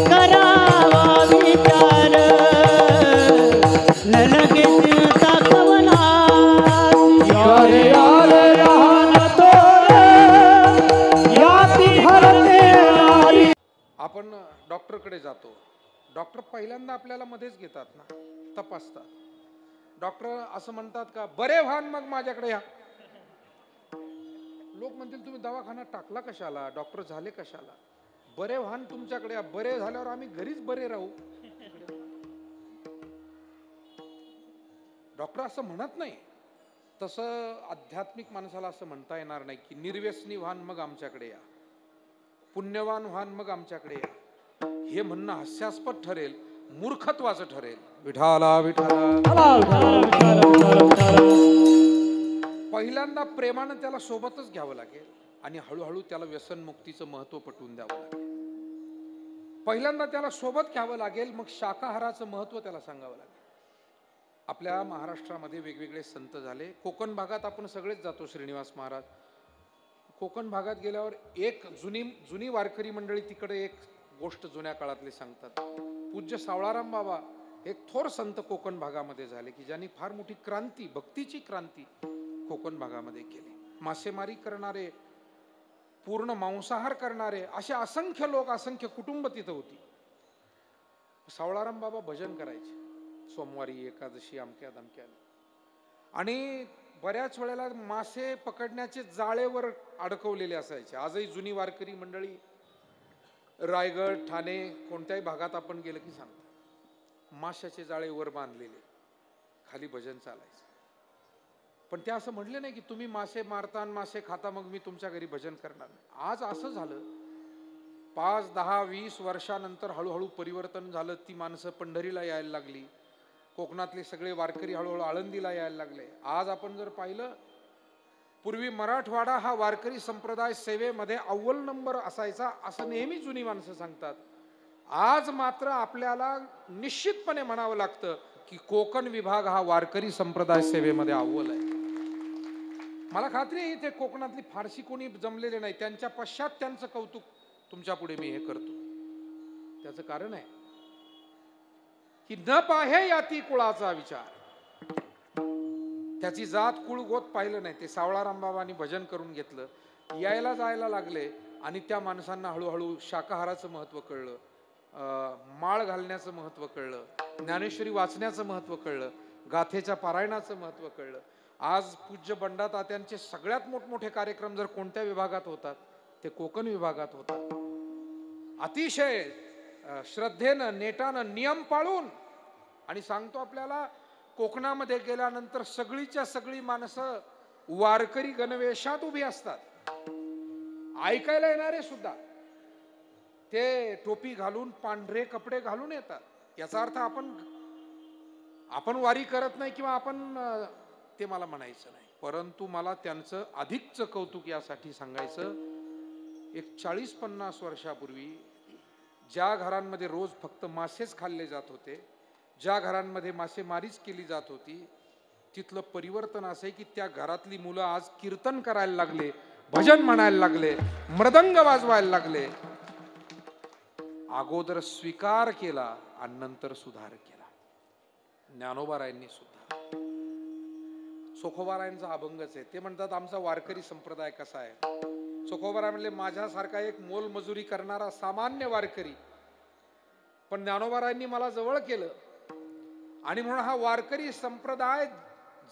करावा विचार न लगेच दाखवला. यारे यारे लहान थोर याची भलक्षणारी. आपण डॉक्टरकडे जातो, डॉक्टर पहिल्यांदा आपल्याला मध्येच घेतात ना, तपासतात. डॉक्टर असं म्हणतात का, बरे व्हान मग माझ्याकडे या. लोक म्हणतील तुम्ही दवाखाना टाकला कशाला, डॉक्टर झाले कशाला? बरे व्हान तुमच्याकडे या, बरे झाल्यावर आम्ही घरीच बरे राहू. डॉक्टर असं म्हणत नाही. तसं आध्यात्मिक माणसाला असं म्हणता येणार नाही की निर्व्यसनी व्हान मग आमच्याकडे या, पुण्यवान व्हान मग आमच्याकडे या. हे म्हणणं हास्यास्पद ठरेल, मूर्खत्वाचं ठरेल. विठाला पहिल्यांदा प्रेमानं त्याला सोबतच घ्यावं लागेल आणि हळूहळू त्याला व्यसनमुक्तीचं महत्व पटवून द्यावं लागेल. पहिल्यांदा त्याला सोबत घ्यावं लागेल, मग शाकाहाराचं महत्व त्याला सांगावं लागेल. आपल्या महाराष्ट्रामध्ये वेगवेगळे संत झाले. कोकण भागात आपण सगळेच जातो. श्रीनिवास महाराज कोकण भागात गेल्यावर एक जुनी वारकरी मंडळी तिकडे एक गोष्ट जुन्या काळातली सांगतात. पूज्य सावळाराम बाबा एक थोर संत कोकण भागामध्ये झाले की ज्यांनी फार मोठी क्रांती, भक्तीची क्रांती कोकण भागामध्ये केली. मासेमारी करणारे, पूर्ण मांसाहार करणारे असे असंख्य लोक, असंख्य कुटुंब तिथं होती. सावळाराम बाबा भजन करायचे सोमवारी, एकादशी, अमक्या दमक्याला. आणि बऱ्याच वेळेला मासे पकडण्याचे जाळेवर अडकवलेले असायचे. आजही जुनी वारकरी मंडळी रायगड, ठाणे कोणत्याही भागात आपण गेलं की सांगतात माशाचे जाळे वर बांधलेले, खाली भजन चालायचं. पण ते असं म्हटले नाही की तुम्ही मासे मारता आणि मासे खाता मग मी तुमच्या घरी भजन करणार नाही. आज असं झालं, 5, 10, 20 वर्षानंतर हळूहळू परिवर्तन झालं. ती माणसं पंढरीला यायला लागली. कोकणातले सगळे वारकरी हळूहळू आळंदीला यायला लागले. आज आपण जर पाहिलं, पूर्वी मराठवाडा हा वारकरी संप्रदाय सेवेमध्ये अव्वल नंबर असायचा असं नेहमी जुनी माणसं सांगतात. आज मात्र आपल्याला निश्चितपणे म्हणावं लागतं की कोकण विभाग हा वारकरी संप्रदाय सेवेमध्ये अव्वल आहे. मला खात्री आहे इथे कोकणातली फारशी कोणी जमलेले नाही. त्यांच्या पश्चात त्यांचं कौतुक तुमच्या पुढे मी हे करतो. त्याचं कारण आहे की न पाहे याती कुळाचा विचार. त्याची जात कुळ गोत पाहिलं नाही. ते सावळाराम बाबांनी भजन करून घेतलं, यायला जायला लागले आणि त्या माणसांना हळूहळू शाकाहाराचं महत्व कळलं, माळ घालण्याचं महत्व कळलं, ज्ञानेश्वरी वाचण्याचं महत्व कळलं, गाथेच्या पारायणाचं महत्व कळलं. आज पूज्य बंडा तात्यांचे सगळ्यात मोठमोठे कार्यक्रम जर कोणत्या विभागात होतात ते कोकण विभागात होतात. अतिशय श्रद्धेनं, नेटानं, नियम पाळून. आणि सांगतो आपल्याला, कोकणामध्ये गेल्यानंतर सगळीच्या सगळी माणसं वारकरी गणवेशात उभी असतात. ऐकायला येणारे सुद्धा ते टोपी घालून, पांढरे कपडे घालून येतात. याचा अर्थ आपण वारी करत नाही किंवा आपण ते मला म्हणायचं नाही. परंतु मला त्यांचं अधिकचं कौतुक यासाठी सांगायचं, एक 40-50 वर्षापूर्वी ज्या घरांमध्ये रोज फक्त मासेच खाल्ले जात होते, ज्या घरांमध्ये मासेमारीच केली जात होती, तिथलं परिवर्तन असं आहे की त्या घरातली मुलं आज कीर्तन करायला लागले, भजन म्हणायला लागले, मृदंग वाजवायला लागले. अगोदर स्वीकार केला आणि नंतर सुधार केला. ज्ञानोबारायांनी सुद्धा. सोखोबारायांचा अभंगच आहे. ते म्हणतात आमचा वारकरी संप्रदाय कसा आहे. सोखोबाराय म्हणले, माझ्यासारखा एक मोलमजुरी करणारा सामान्य वारकरी, पण ज्ञानोबारायांनी मला जवळ केलं आणि म्हणून हा वारकरी संप्रदाय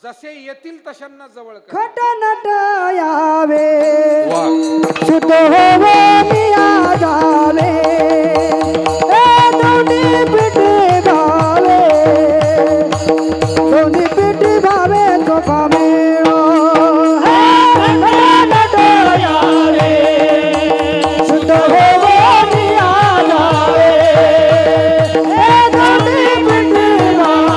जसे येतील तशांना जवळ कर. खट नट यावे शुद्ध होवो मिया जावे, दोन्ही पिठी भावे, दोन्ही पिठी भावे तो कामे. शुद्ध होवो मिया जावे, दोन्ही पिठी भावे,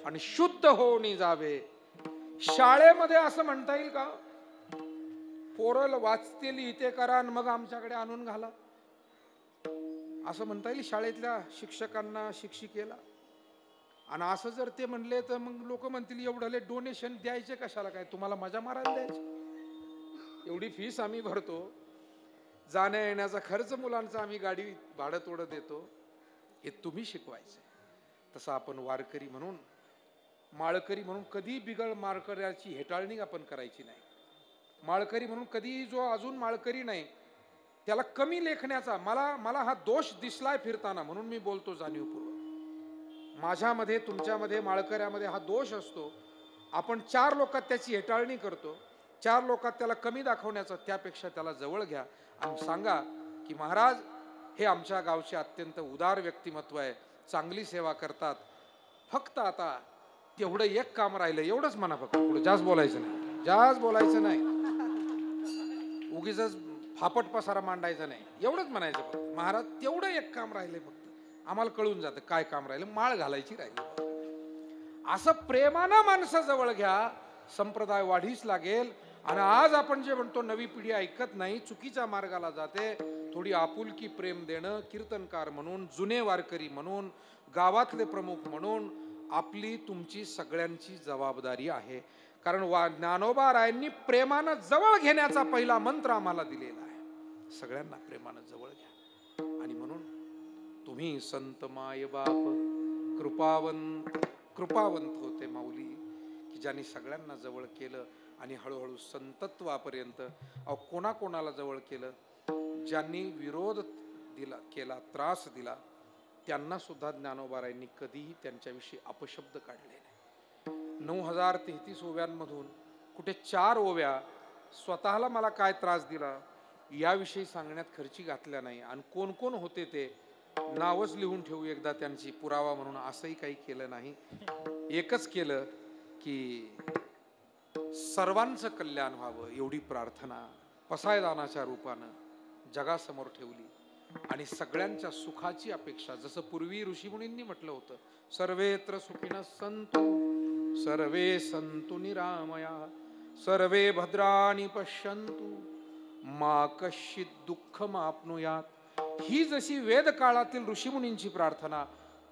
आणि शुद्ध होऊन जावे. शाळेमध्ये असं म्हणता येईल का, पोरं वाचतील इथे करा आणि मग आमच्याकडे आणून घाला, असं म्हणता येईल शाळेतल्या शिक्षकांना, शिक्षिकेला? आणि असं जर ते म्हणले तर मग लोक म्हणतील एवढे डोनेशन द्यायचे कशाला, काय तुम्हाला मजा मारायला द्यायची? एवढी फीस आम्ही भरतो, जाण्या येण्याचा खर्च मुलांचा आम्ही गाडी भाडं तोडं देतो, हे तुम्ही शिकवायचं. तसं आपण वारकरी म्हणून, माळकरी म्हणून कधी बिगळ माळकऱ्याची हेटाळणी आपण करायची नाही. माळकरी म्हणून कधी जो अजून माळकरी नाही त्याला कमी लेखण्याचा मला हा दोष दिसलाय फिरताना, म्हणून मी बोलतो जाणीवपूर्वक. माझ्यामध्ये, तुमच्यामध्ये, माळकऱ्यामध्ये हा दोष असतो. आपण 4 लोकात त्याची हेटाळणी करतो, 4 लोकात त्याला कमी दाखवण्याचा. त्यापेक्षा त्याला जवळ घ्या आणि सांगा की महाराज हे आमच्या गावचे अत्यंत उदार व्यक्तिमत्व आहे, चांगली सेवा करतात, फक्त आता तेवढं एक काम राहिलं, एवढंच म्हणा फक्त, पुढे जास्त बोलायचं नाही, जास्त बोलायचं नाही, उगीच फापट पसारा मांडायचा नाही, एवढंच म्हणायचं फक्त, महाराज तेवढं एक काम राहिलंय, फक्त आम्हाला कळून जातं काय काम राहिलं, माळ घालायची राहिली. असं प्रेमानं माणसं जवळ घ्या, संप्रदाय वाढीस लागेल. आणि आज आपण जे म्हणतो नवी पिढी ऐकत नाही, चुकीच्या मार्गाला जाते, थोडी आपुलकी प्रेम देणं, कीर्तनकार म्हणून, जुने वारकरी म्हणून, गावातले प्रमुख म्हणून आपली तुमची सगळ्यांची जबाबदारी आहे. कारण ज्ञानोबा रायांनी प्रेमानं जवळ घेण्याचा पहिला मंत्र आम्हाला दिलेला आहे. सगळ्यांना प्रेमानं जवळ घ्या. आणि म्हणून तुम्ही संत माय बाप कृपावंत होते माऊली, की ज्यांनी सगळ्यांना जवळ केलं आणि हळूहळू संतत्वापर्यंत. कोणाकोणाला जवळ केलं? ज्यांनी विरोध केला, त्रास दिला, त्यांना सुद्धा ज्ञानोबारायांनी कधीही त्यांच्याविषयी अपशब्द काढले नाही. 9033 ओव्यांमधून कुठे 4 ओव्या स्वतःला मला काय त्रास दिला याविषयी सांगण्यात खर्ची घातल्या नाही. आणि कोण कोण होते ते नावच लिहून ठेवू एकदा त्यांची पुरावा म्हणून, असंही काही केलं नाही. एकच केलं की सर्वांचं कल्याण व्हावं एवढी प्रार्थना पसायदानाच्या रूपानं जगासमोर ठेवली. आणि सगळ्यांच्या सुखाची अपेक्षा, जसं पूर्वी ऋषीमुनींनी म्हटलं होतं, सर्वेत्र सुखिनः सन्तु सर्वे सन्तु निरामया सर्वे भद्राणि पश्यन्तु मा कश्चित् दुःखमाप्नुयात्. ही जशी वेद काळातील ऋषीमुनींची प्रार्थना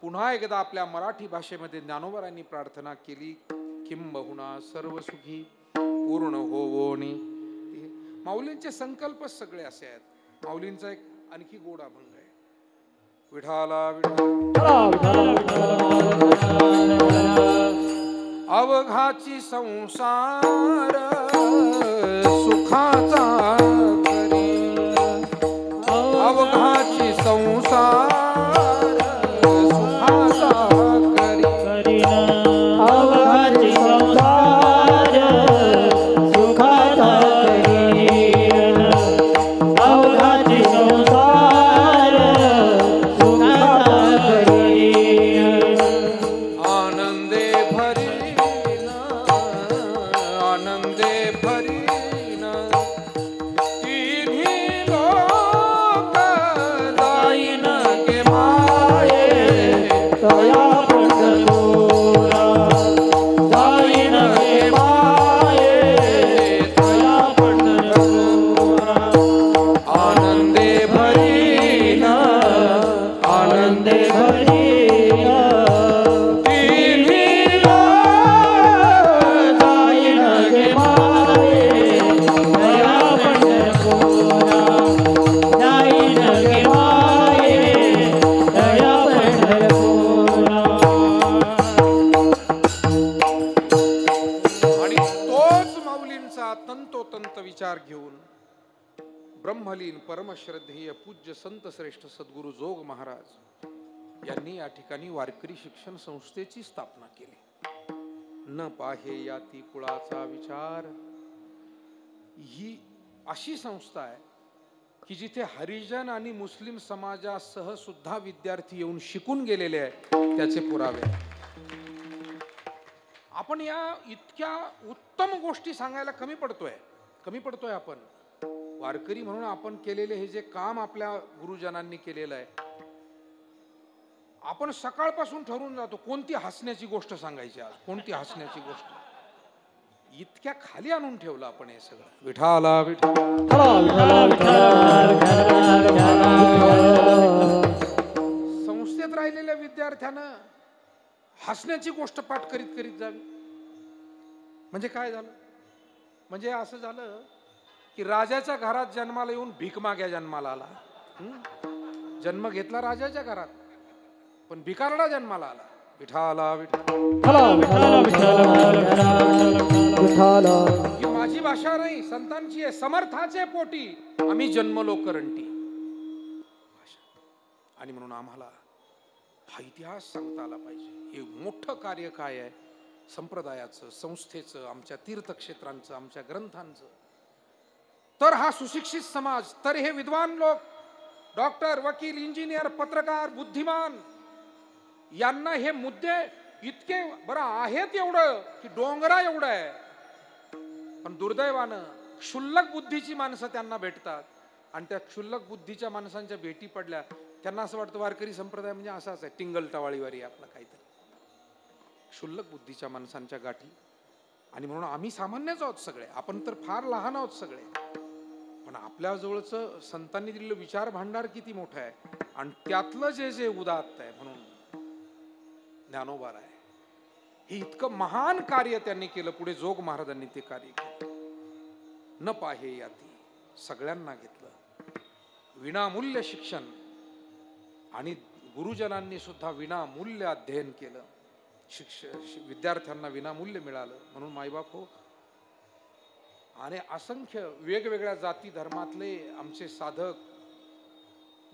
पुन्हा एकदा आपल्या मराठी भाषेमध्ये ज्ञानोबारांनी प्रार्थना केली, किंबहुना सर्व सुखी पूर्ण होवोनी. माऊलींचे संकल्पच सगळे असे आहेत. माऊलींचा एक आणखी गोड अभंग आहे, विठाला अवघाची संसार सुखाचा करी, अवघाची संसार सुखाचा करी, अवघाची संसार सुखाचा करी, अवघाची संसार सुखाचा करी. आनंदे भरीन तिन्ही लोक जाईन गे माये तया पंढरपुरा, जाईन गे माये तया पंढरपुरा. आनंदे भरीन आनंदे भरीन तिन्ही जाईन गे माये तया पंढरपुरा, जाईन गे माये तया पंढरपुरा. आणि तोच माऊलींचा तंतोतंत विचार घेऊन ब्रह्मलीन परमश्रद्धेय पूज्य संत श्रेष्ठ सद्गुरु जोग महाराज यांनी या ठिकाणी वारकरी शिक्षण संस्थेची स्थापना केली. न पाहे याती कुळाचा विचार, ही अशी संस्था आहे की जिथे हरिजन आणि मुस्लिम समाजासह सुद्धा विद्यार्थी येऊन शिकून गेलेले आहेत, त्याचे पुरावे आहेत. आपण या इतक्या उत्तम गोष्टी सांगायला कमी पडतोय आपण. वारकरी म्हणून आपण केलेले हे जे काम आपल्या गुरुजनांनी केलेलं आहे, आपण सकाळपासून ठरवून जातो कोणती हसण्याची गोष्ट सांगायची, आज कोणती हसण्याची गोष्ट. इतक्या खाली आणून ठेवलं आपण हे सगळं. विठाला संस्थेत राहिलेल्या विद्यार्थ्यानं हसण्याची गोष्ट पाठ करीत करीत जावी. म्हणजे काय झालं? म्हणजे असं झालं की राजाच्या घरात जन्माला येऊन भीक माग्या जन्माला आला. जन्म घेतला राजाच्या घरात, पण भिकारडा जन्माला आला. विठाला ही माझी भाषा नाही, संतांची आहे. समर्थाचे पोटी आम्ही जन्मलो करंटी. आणि म्हणून आम्हाला हा इतिहास सांगता आला पाहिजे. हे मोठं कार्य काय आहे संप्रदायाचं, संस्थेचं, आमच्या तीर्थक्षेत्रांचं, आमच्या ग्रंथांचं. तर हा सुशिक्षित समाज, तर हे विद्वान लोक डॉक्टर, वकील, इंजिनियर, पत्रकार, बुद्धिमान यांना हे मुद्दे इतके बरं आहेत एवढं की डोंगरा एवढं आहे, पण दुर्दैवानं क्षुल्लक बुद्धीची माणसं त्यांना भेटतात आणि त्या क्षुल्लक बुद्धीच्या माणसांच्या भेटी पडल्या त्यांना असं वाटतं वारकरी संप्रदाय म्हणजे असाच आहे, टिंगल टवाळीवारी आपला काहीतरी. क्षुल्लक बुद्धीच्या माणसांच्या गाठी. आणि म्हणून आम्ही सामान्यच आहोत सगळे, आपण तर फार लहान आहोत सगळे, पण आपल्या जवळचं संतांनी दिलेलं विचार भांडार किती मोठं आहे आणि त्यातलं जे जे उदात्त आहे म्हणून ज्ञानोबा आहे. हे इतकं महान कार्य त्यांनी केलं. पुढे जोग महाराजांनी ते कार्य केलं. न पाहे याती सगळ्यांना घेतलं, विनामूल्य शिक्षण आणि गुरुजनांनी सुद्धा विनामूल्य अध्ययन केलं. विद्यार्थ्यांना विनामूल्य मिळालं. म्हणून मायबाप हो, आणि असंख्य वेगवेगळ्या जाती धर्मातले आमचे साधक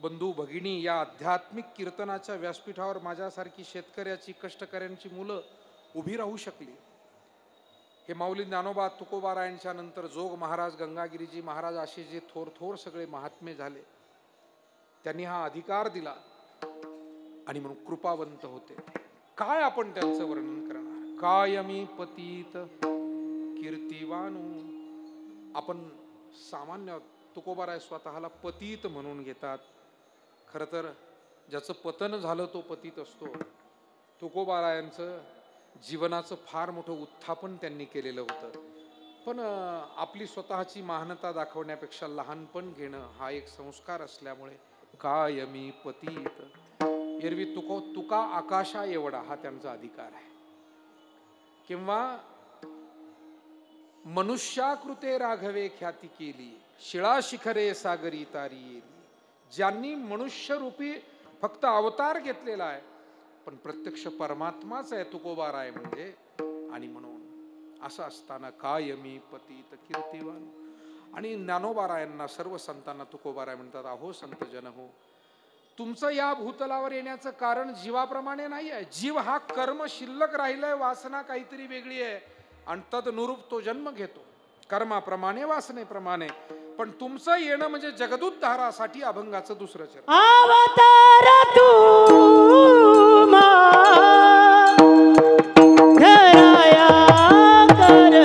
बंधू भगिनी या आध्यात्मिक कीर्तनाच्या व्यासपीठावर माझ्यासारखी शेतकऱ्याची कष्टकऱ्यांची मुलं उभी राहू शकली. हे माऊली ज्ञानोबा तुकोबारायांच्या नंतर जोग महाराज, गंगागिरीजी महाराज असे जे थोर थोर सगळे महात्मे झाले, त्यांनी हा अधिकार दिला आणि म्हणून कृपावंत होते. काय आपण त्यांचं वर्णन करणार. कायमी पतित कीर्तिवानू. आपण सामान्य तुकोबाराय स्वतःला पतित म्हणून घेतात. खरं तर ज्याचं पतन झालं तो पतित असतो. तुकोबारायांचं जीवनाचं फार मोठं उत्थापन त्यांनी केलेलं होतं, पण आपली स्वतःची महानता दाखवण्यापेक्षा लहानपण घेणं हा एक संस्कार असल्यामुळे कायमी पतित. एरवी तुका आकाशा एवढा हा त्यांचा अधिकार आहे. किंवा मनुष्याकृते राघवे ख्याती केली, शिळा शिखरे सागरी तारी येली. ज्यांनी मनुष्य रूपी फक्त अवतार घेतलेला आहे पण प्रत्यक्ष परमात्माच आहे तुकोबाराय म्हणजे. आणि म्हणून असं असताना कायमी पतित कीर्तिवान. आणि ज्ञानोबारायांना सर्व संतांना तुकोबाराय म्हणतात. अहो संत जन हो, तुमचं या भूतलावर येण्याचं कारण जीवाप्रमाणे नाही आहे. जीव हा कर्म शिल्लक राहिलाय, वासना काहीतरी वेगळी आहे आणि तदनुरूप तो जन्म घेतो कर्माप्रमाणे वासनेप्रमाणे. पण तुमचं येणं म्हणजे जगदुद्धारासाठी अभंगाचं दुसरं चरण. अवतार तू मा धराया कर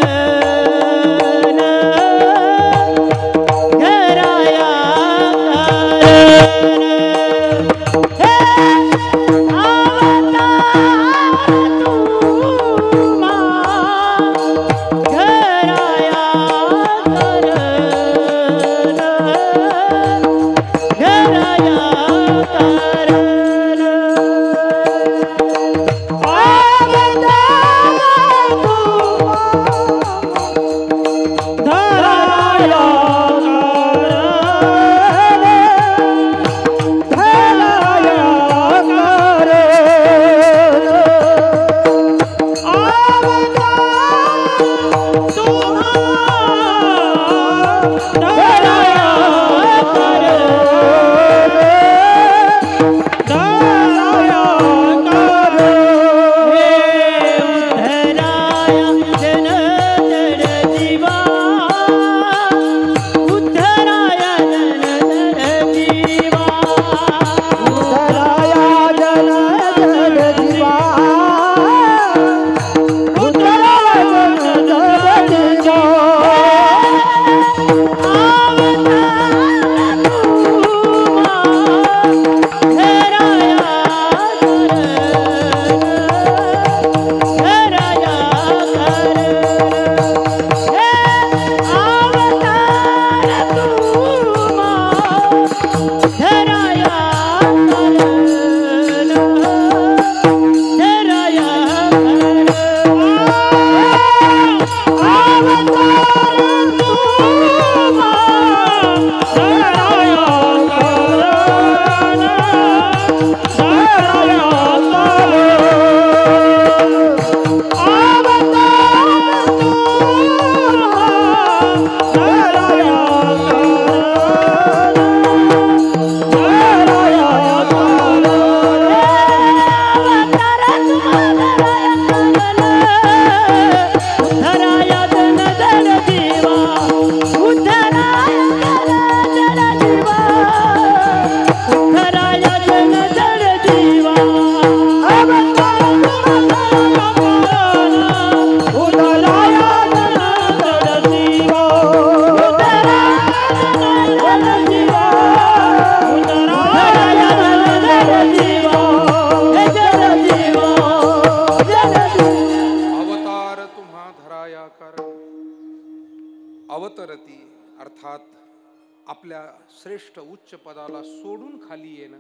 अर्थात आपल्या श्रेष्ठ उच्च पदाला सोडून खाली येणं,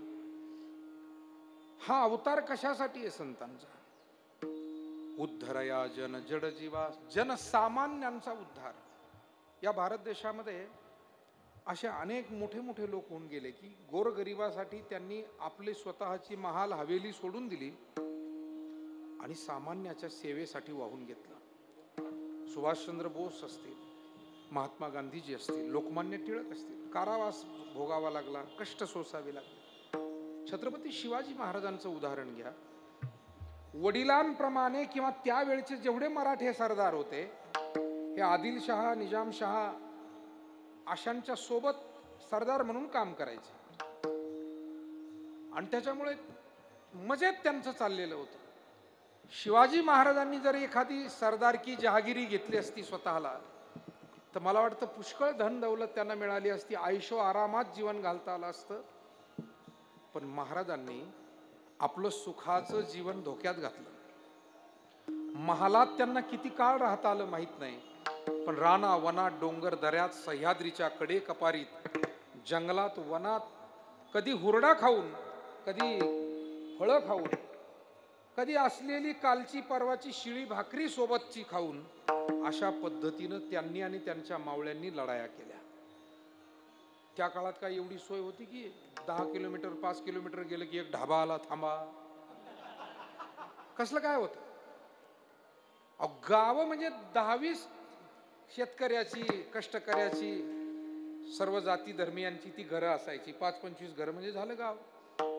हा अवतार कशासाठी आहे संतांचा? उद्धरया जन जड जीवा, जनसामान्यांचा उद्धार. या भारत देशामध्ये असे अनेक मोठे मोठे लोक होऊन गेले की गोरगरिबासाठी त्यांनी आपली स्वतःची महाल हवेली सोडून दिली आणि सामान्याच्या सेवेसाठी वाहून घेतलं. सुभाषचंद्र बोस असतील, महात्मा गांधीजी असतील, लोकमान्य टिळक असतील, कारावास भोगावा लागला, कष्ट सोसावे लागले. छत्रपती शिवाजी महाराजांचं उदाहरण घ्या. वडिलांप्रमाणे किंवा त्यावेळचे जेवढे मराठे सरदार होते हे आदिलशहा, निजामशहा अशांच्या सोबत सरदार म्हणून काम करायचे आणि त्याच्यामुळे मजेत त्यांचं चाललेलं होतं. शिवाजी महाराजांनी जर एखादी सरदारकी जहागिरी घेतली असती स्वतःला तर मला वाटतं पुष्कळ धन दौलत त्यांना मिळाली असती, आयुष्य आरामात जीवन घालता आलं असतं. पण महाराजांनी आपलं सुखाचं जीवन धोक्यात घातलं. महालात त्यांना किती काळ राहता आलं माहित नाही, पण राना वनात, डोंगर दऱ्यात, सह्याद्रीच्या कडे कपारीत, जंगलात, वनात कधी हुरडा खाऊन, कधी फळं खाऊन, कधी असलेली कालची परवाची शिळी भाकरी सोबतची खाऊन, अशा पद्धतीनं त्यांनी आणि त्यांच्या मावळ्यांनी लढाया केल्या. त्या काळात काय एवढी सोय होती की 10 किलोमीटर 5 किलोमीटर गेलं की एक ढाबा आला, थांबा. कसलं काय होत? गाव म्हणजे 10-20 शेतकऱ्याची, कष्टकऱ्याची, सर्व जाती धर्मियांची ती घरं असायची. 5-25 घरं म्हणजे झालं गाव.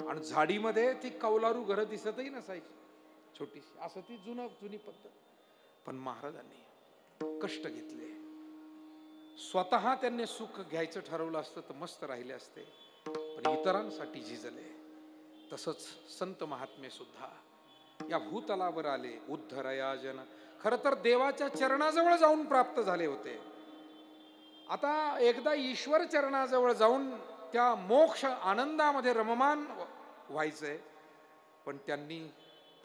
आणि झाडीमध्ये ती कौलारू घरं दिसतही नसायची, छोटीशी. असं ती जुनी पद्धत. पण महाराजांनी कष्ट घेतले. स्वतः त्यांनी सुख घ्यायचं ठरवलं असतं तर मस्त राहिले असते, पण इतरांसाठी झिजले. तसंच संत महात्मे सुद्धा या भूतलावर आले. उद्धरया जन, खर तर देवाच्या चरणाजवळ जाऊन प्राप्त झाले होते. आता एकदा ईश्वर चरणाजवळ जाऊन त्या मोक्ष आनंदामध्ये रममान व्हायचंय, पण त्यांनी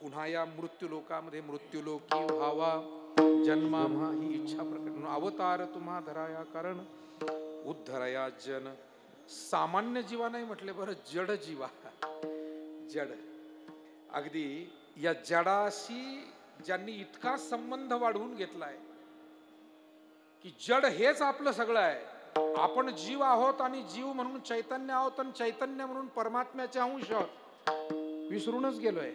पुन्हा या मृत्यूलोकामध्ये मृत्यूलोकी व्हावा जन्मा ही इच्छा प्रकट करून अवतार तुम्हा धराया. कारण उद्धरया जन, सामान्य जीवा नाही म्हटले बरं, जड जीवा. जड, अगदी या जडाशी ज्यांनी इतका संबंध वाढवून घेतलाय की जड हेच आपलं सगळं आहे. आपण जीव आहोत आणि जीव म्हणून चैतन्य आहोत आणि चैतन्य म्हणून परमात्म्याचे अंश आहोत, विसरूनच गेलोय.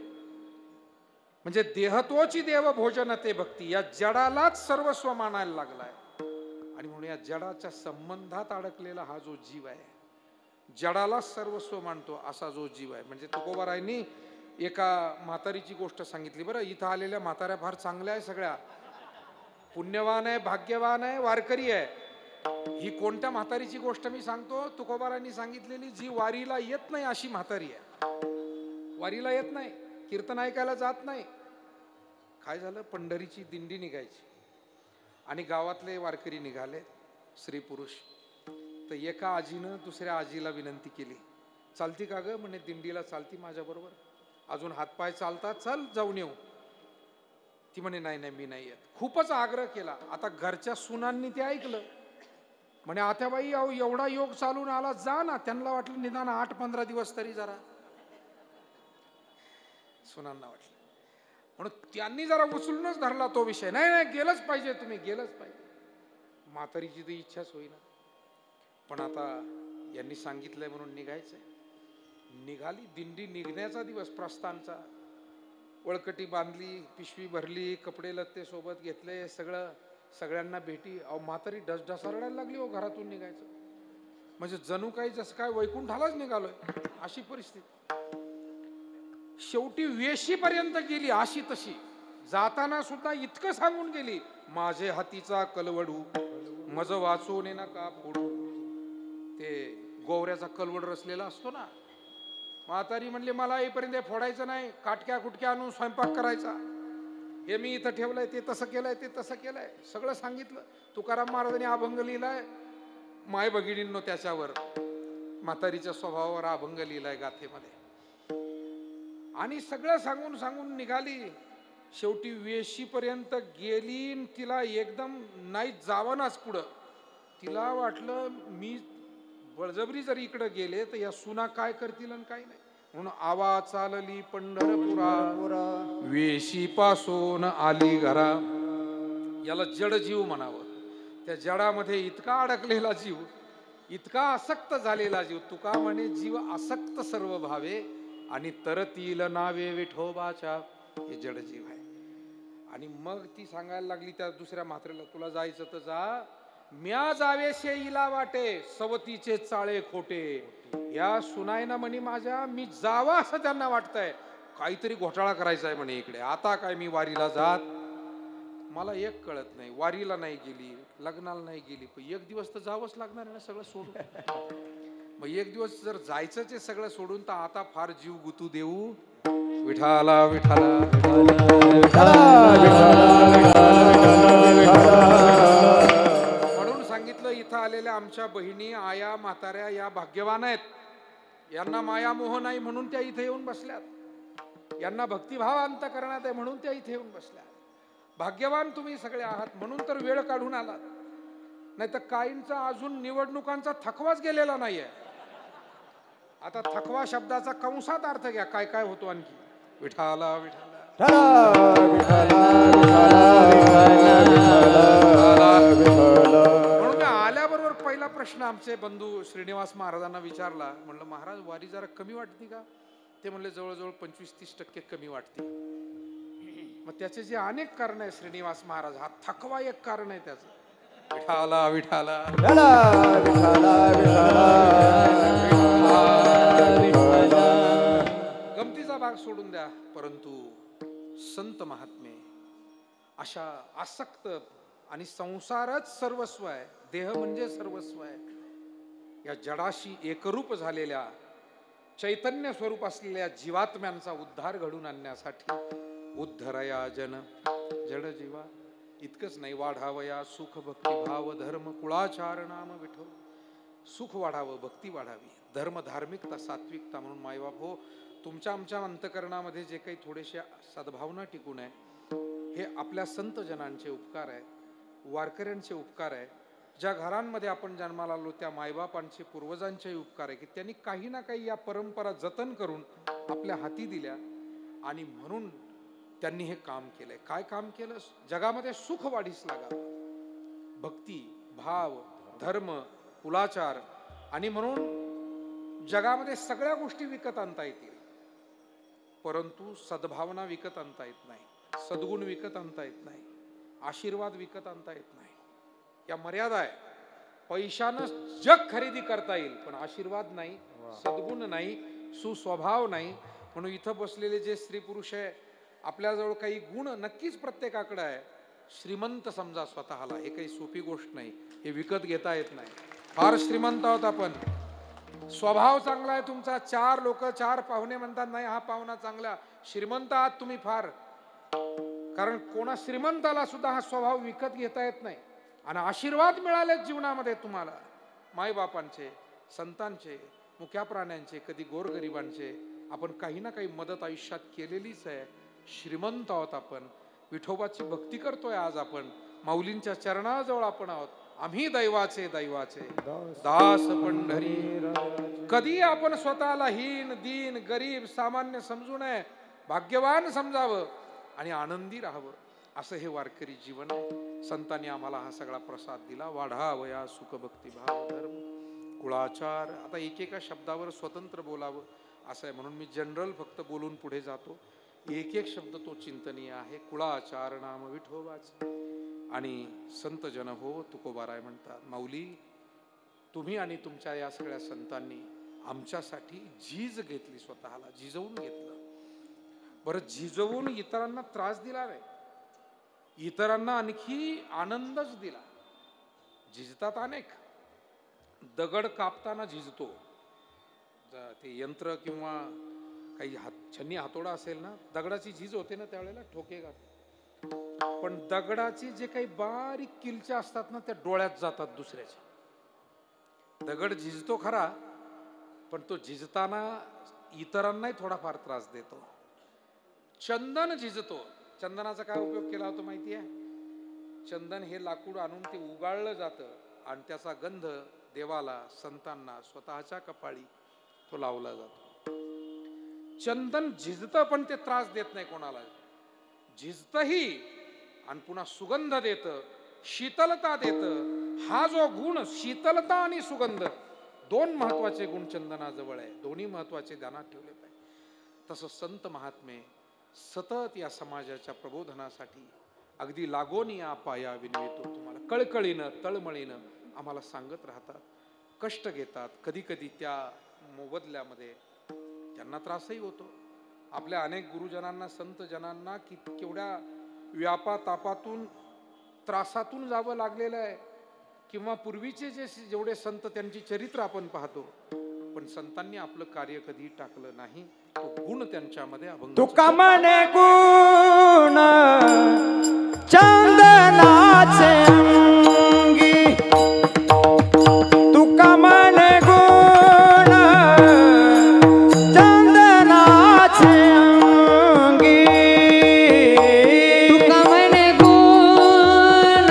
म्हणजे देहत्वची देव भोजन ते भक्ती, या जडालाच सर्वस्व मानायला लागलाय. आणि म्हणून या जडाच्या संबंधात अडकलेला हा जो जीव आहे, जडाला सर्वस्व मानतो असा जो जीव आहे. म्हणजे तुकोबारायांनी एका म्हातारीची गोष्ट सांगितली. बरं, इथं आलेल्या म्हाताऱ्या फार चांगल्या आहे, सगळ्या पुण्यवान आहे, भाग्यवान आहे, वारकरी आहे. ही कोणत्या म्हातारीची गोष्ट मी सांगतो? तुकोबारायांनी सांगितलेली, जी वारीला येत नाही अशी म्हातारी आहे. वारीला येत नाही, कीर्तन ऐकायला जात नाही. काय झालं, पंढरीची दिंडी निघायची आणि गावातले वारकरी निघाले, स्त्री पुरुष. तर एका आजीनं दुसऱ्या आजीला विनंती केली, चालती का ग? म्हणे दिंडीला चालती माझ्या बरोबर, अजून हातपाय चालतात, चल जाऊन येऊ. ती म्हणे नाही नाही मी नाही येत. खूपच आग्रह केला. आता घरच्या सुनांनी ते ऐकलं. म्हणे आत्याबाई अहो एवढा योग चालून आला, जा ना. त्यांना वाटलं निदान 8-15 दिवस तरी जरा. सुनांना वाटलं, म्हणून त्यांनी जरा उचलूनच धरला तो विषय. नाही नाही गेलंच पाहिजे, तुम्ही गेलंच पाहिजे. म्हातारीची तर इच्छाच होईना. पण आता यांनी सांगितलंय म्हणून निघायचंय. निघाली दिंडी. निघण्याचा दिवस, प्रस्थानचा. वळकटी बांधली, पिशवी भरली, कपडे लत्ते सोबत घेतले, सगळ्यांना भेटी. अहो म्हातारी ढसढसारडायला लागली हो घरातून निघायचं. म्हणजे जणू काही जसं काय वैकुंठालाच निघालोय अशी परिस्थिती. शेवटी वेशीपर्यंत गेली अशी तशी. जाताना सुद्धा इतकं सांगून गेली, माझे हातीचा कलवडू मज वाचवणे नका फोडू. ते गोवऱ्याचा कलवड रचलेला असतो ना. म्हातारी म्हणली मला येईपर्यंत फोडायचं नाही, काटक्या कुटक्या आणून स्वयंपाक करायचा. हे मी इथं ठेवलंय, ते तसं केलंय, ते तसं केलंय, सगळं सांगितलं. तुकाराम महाराजांनी अभंग लिहिलाय माय भगिनींनो त्याच्यावर, म्हातारीच्या स्वभावावर अभंग लिहिलाय गाथेमध्ये. आणि सगळं सांगून सांगून निघाली. शेवटी वेशीपर्यंत गेली, तिला एकदम नाही जावनाच पुढं. तिला वाटलं मी बळजबरी जर इकडे गेले तर या सुना काय करतील आणि काय नाही, म्हणून आवा चालली पंढरपुरा वेशी पासून आली घरा. याला जड जीव म्हणावं. त्या जडामध्ये इतका अडकलेला जीव, इतका आसक्त झालेला जीव. तुका म्हणे जीव आसक्त सर्व भावे आणि तरतील नावे विठोबाच्या. हे जड जीव आहे. आणि मग ती सांगायला लागली त्या दुसऱ्या म्हात्रेला, तुला जायचं तर जा, म्या जावेशे इला वाटे सवतीचे चाळे खोटे. या सुनायना म्हणे माझ्या मी जावा असं त्यांना वाटतंय, काहीतरी घोटाळा करायचा आहे म्हणे इकडे. आता काय मी वारीला जात, मला एक कळत नाही, वारीला नाही गेली, लग्नाला नाही गेली, पण एक दिवस तर जावंच लागणार आहे ना सगळं सोडून. मग एक दिवस जर जायचंच आहे सगळं सोडून, तर आता फार जीव गुतू देऊ विठाला विठाला. म्हणून सांगितलं इथं आलेल्या आमच्या बहिणी आया म्हाताऱ्या या भाग्यवान आहेत. यांना माया मोह नाही म्हणून त्या इथे येऊन बसल्यात. यांना भक्तिभाव अंतःकरणात आहे म्हणून त्या इथे येऊन बसल्यात. भाग्यवान तुम्ही सगळे आहात म्हणून तर वेळ काढून आलात. नाही तर काहींचा अजून निवडणुकांचा थकवाच गेलेला नाहीये. आता थकवा शब्दाचा कंसात अर्थ घ्या, काय काय होतो आणखी. विठाला विठाला म्हणून आल्याबरोबर पहिला प्रश्न आमचे बंधू श्रीनिवास महाराजांना विचारला. म्हणलं महाराज वारी जरा कमी वाटते का? ते म्हणले जवळजवळ 25-30% कमी वाटते. मग त्याचे जे अनेक कारण आहे श्रीनिवास महाराज, हा थकवा एक कारण आहे त्याचं. विठाला विठाला गमतीचा भाग सोडून द्या, परंतु संत महात्मे अशा आसक्त आणि संसारच सर्वस्व आहे, देह म्हणजे सर्वस्व आहे, या जडाशी एकरूप झालेल्या चैतन्य स्वरूप असलेल्या जीवात्म्यांचा उद्धार घडून आणण्यासाठी उद्धरया जन जड जीवा. इतकंच नाही, वाढावया सुख भक्ती भाव धर्म कुळाचार नाम विठो. सुख वाढावं, भक्ती वाढावी, धर्म धार्मिकता सात्विकता. म्हणून मायबाप हो, तुमच्या आमच्या अंतकरणामध्ये जे काही थोडेसे सद्भावना टिकून आहे, हे आपल्या संत जनांचे उपकार आहे, वारकऱ्यांचे उपकार आहे. ज्या घरांमध्ये आपण जन्माला आलो त्या मायबापांचे पूर्वजांचेही उपकार आहे की त्यांनी काही ना काही या परंपरा जतन करून आपल्या हाती दिल्या. आणि म्हणून त्यांनी हे काम केलंय. काय काम केलं? जगामध्ये सुख वाढीस लागावं, भक्ती भाव धर्म कुलाचार. आणि म्हणून जगामध्ये सगळ्या गोष्टी विकत आणता येतील, परंतु सद्भावना विकत आणता येत नाही, सद्गुण विकत आणता येत नाही, आशीर्वाद विकत आणता येत नाही. या मर्यादा आहे. पैशानं जग खरेदी करता येईल, पण आशीर्वाद नाही, सद्गुण नाही, सुस्वभाव नाही. म्हणून इथं बसलेले जे स्त्री पुरुष आहे, आपल्याजवळ काही गुण नक्कीच प्रत्येकाकडे आहे. श्रीमंत समजा स्वतःला, हे काही सोपी गोष्ट नाही, हे विकत घेता येत नाही. फार श्रीमंत आहोत आपण. स्वभाव चांगला आहे तुमचा, 4 लोक 4 पाहुणे म्हणतात नाही हा पाहुणा चांगला, श्रीमंत आहात तुम्ही फार. कारण कोणा श्रीमंताला सुद्धा हा स्वभाव विकत घेता येत नाही. आणि आशीर्वाद मिळाले जीवनामध्ये तुम्हाला, मायबापांचे, संतांचे, मुक्या प्राण्यांचे, कधी गोरगरिबांचे. आपण काही ना काही मदत आयुष्यात केलेलीच आहे. श्रीमंत आहोत आपण. विठोबाची भक्ती करतोय आज आपण, माऊलींच्या चरणाजवळ आपण आहोत. आम्ही दैवाचे दैवाचे दास पंढरी. कधी आपण स्वतःला हीन दीन गरीब सामान्य समजू नये, भाग्यवान समजावं आणि आनंदी राहावं. असं हे वारकरी जीवन आहे. संतांनी आम्हाला हा सगळा प्रसाद दिला. वाढावया सुख भक्ती भाव धर्म कुळाचार. आता एकेका शब्दावर स्वतंत्र बोलावं असं आहे, म्हणून मी जनरल फक्त बोलून पुढे जातो. एक एक शब्द तो चिंतनीय आहे. कुळाचार नाम विठोबाचे. आणि संत जन हो तुकोबाराय म्हणतात, माऊली तुम्ही आणि तुमच्या या सगळ्या संतांनी आमच्यासाठी झीज घेतली, स्वतःला झिजवून घेतलं. बरं, झिजवून इतरांना त्रास दिला नाही, इतरांना आणखी आनंदच दिला. झिजतात अनेक. दगड कापताना झिजतो, ते यंत्र किंवा काही छन्नी हातोडा असेल ना, दगडाची झीज होते ना त्यावेळेला, ठोके घालतात. पण दगडाची जे काही बारीक किलच्या असतात ना, त्या डोळ्यात जातात दुसऱ्याच्या. दगड झिजतो खरा, पण तो झिजताना इतरांनाही थोडाफार त्रास देतो. चंदन झिजतो. चंदनाचा काय उपयोग केला होतो माहिती आहे? चंदन हे लाकूड आणून ते उगाळलं जातं आणि त्याचा गंध देवाला, संतांना, स्वतःच्या कपाळी तो लावला जातो. चंदन झिजतं पण ते त्रास देत नाही कोणाला, झिजतही आणि पुन्हा सुगंध देतं, शीतलता देतं. हा जो गुण शीतलता आणि सुगंध दोन महत्वाचे गुण चंदनाजवळ आहे, दोन्ही महत्वाचे ध्यानात ठेवले पाहिजे. तसं संत महात्मे सतत या समाजाच्या प्रबोधनासाठी अगदी लागून या पाया विनवितो तुम्हाला कळकळीनं तळमळीनं आम्हाला सांगत राहतात, कष्ट घेतात. कधी कधी त्या मोबदल्यामध्ये त्यांना त्रासही होतो. आपल्या अनेक गुरुजनांना, संत जनांना केवढ्या व्यापा तापातून, त्रासातून जावं लागलेलं आहे. किंवा पूर्वीचे जेवढे संत त्यांची चरित्र आपण पाहतो, पण संतांनी आपलं कार्य कधी टाकलं नाही. तो गुण त्यांच्यामध्ये अभंग. तुका म्हणे गुण चंदनाचे अंगी, तुका म्हणे गुण चंदनाचे अंगी, तुका म्हणे गुण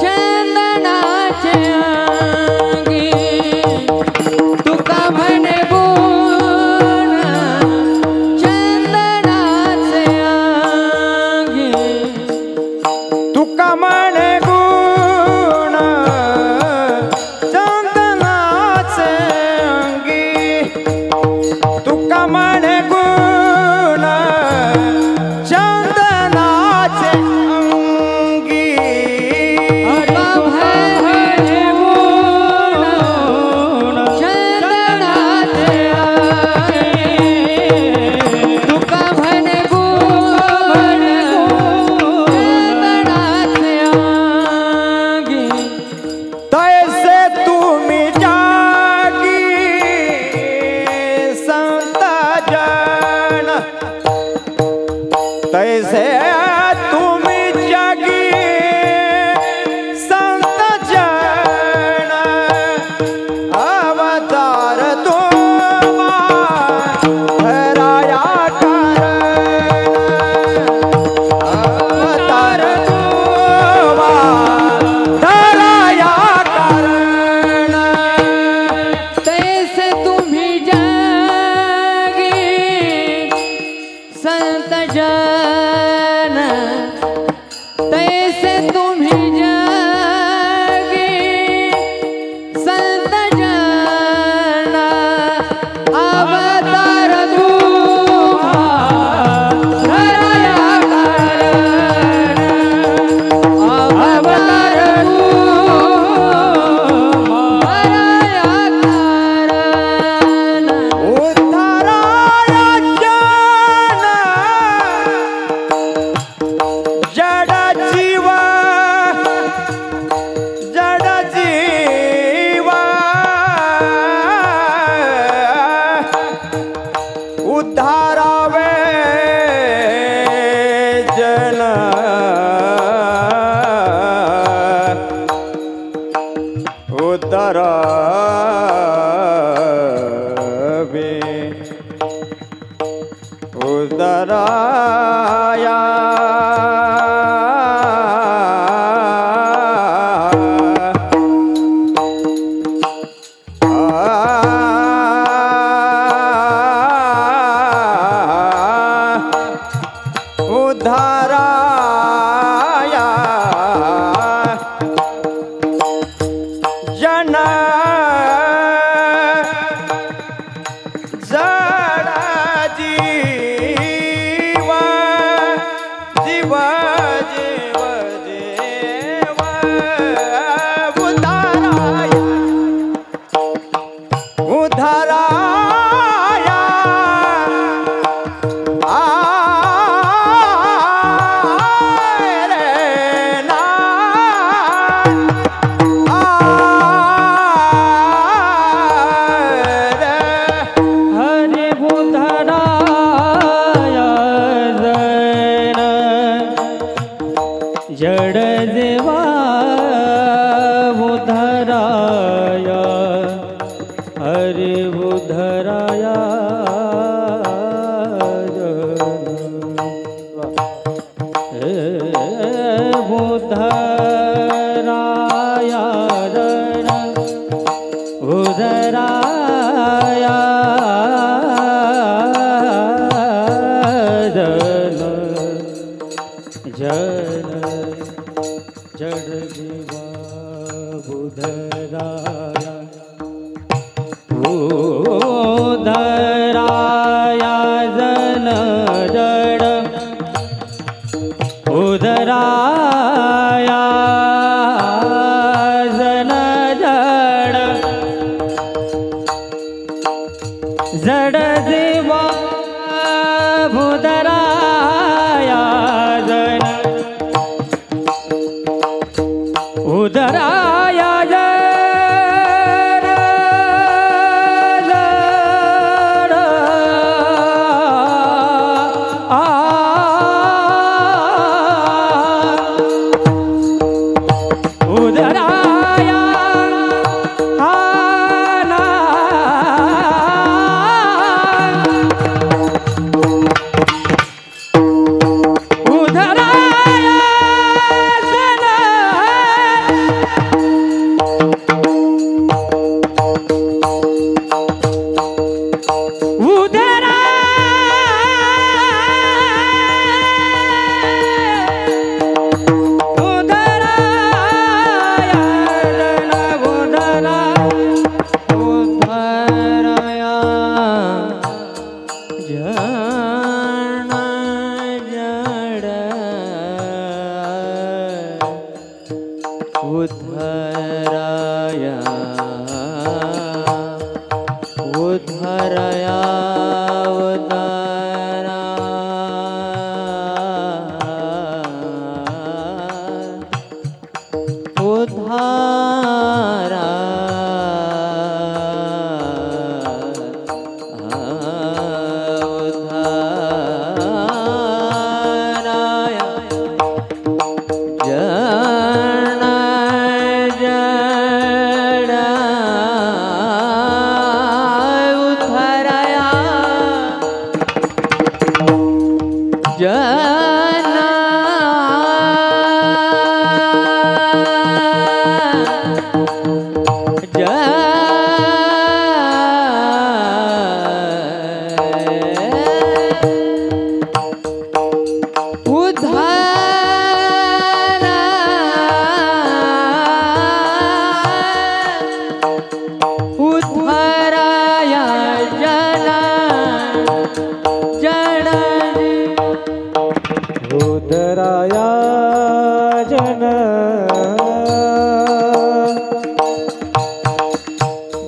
चंदनाचे अंगी, तुका म्हणे गुण चंदनाचे अंगी, तुका म्हणे गुण चंदनाचे अंगी, तुका म्हणे गुण चंदनाचे अंगी. तुका म्हणे गुण चंदनाचे अंगी, तुका म्हणे गुण चंदनाचे अंगी. तैसे तुम्ही जागी संत जन, तैसे तुम्ही जागी संत जन, अवतार तुम्हा धराया कारण, अवतार तुम्हा धराया कारण. तैसे तुम्ही जागी संत जन, तैसे तुम्ही जागी संत जन, अवतार तुम्हा धराया कारण, अवतार तुम्हा धराया कारण. उद्धराया जन, जड जीव, जड जीव, उद्धारावे जन, उद्धरावे, उद्धराया उद्धाराया जन, जड जीव, उदराया जन जड उदराया जन जड जड जीवा भूदराया जन उदराया जन जड उदराया आना उदराया जना उद्धरया उद्धारा उद्धाराया जन जड उद्धरया जन उद्धराया जन जड उदराया जन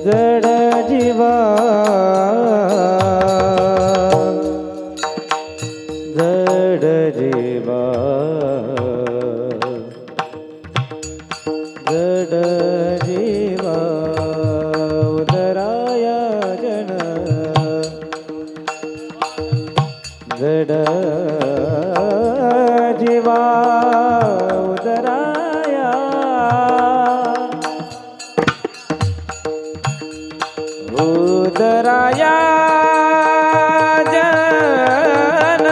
जड जीवा जड जीवा जड जीवा उदराया जन जड जीवा उदराया उदराया जन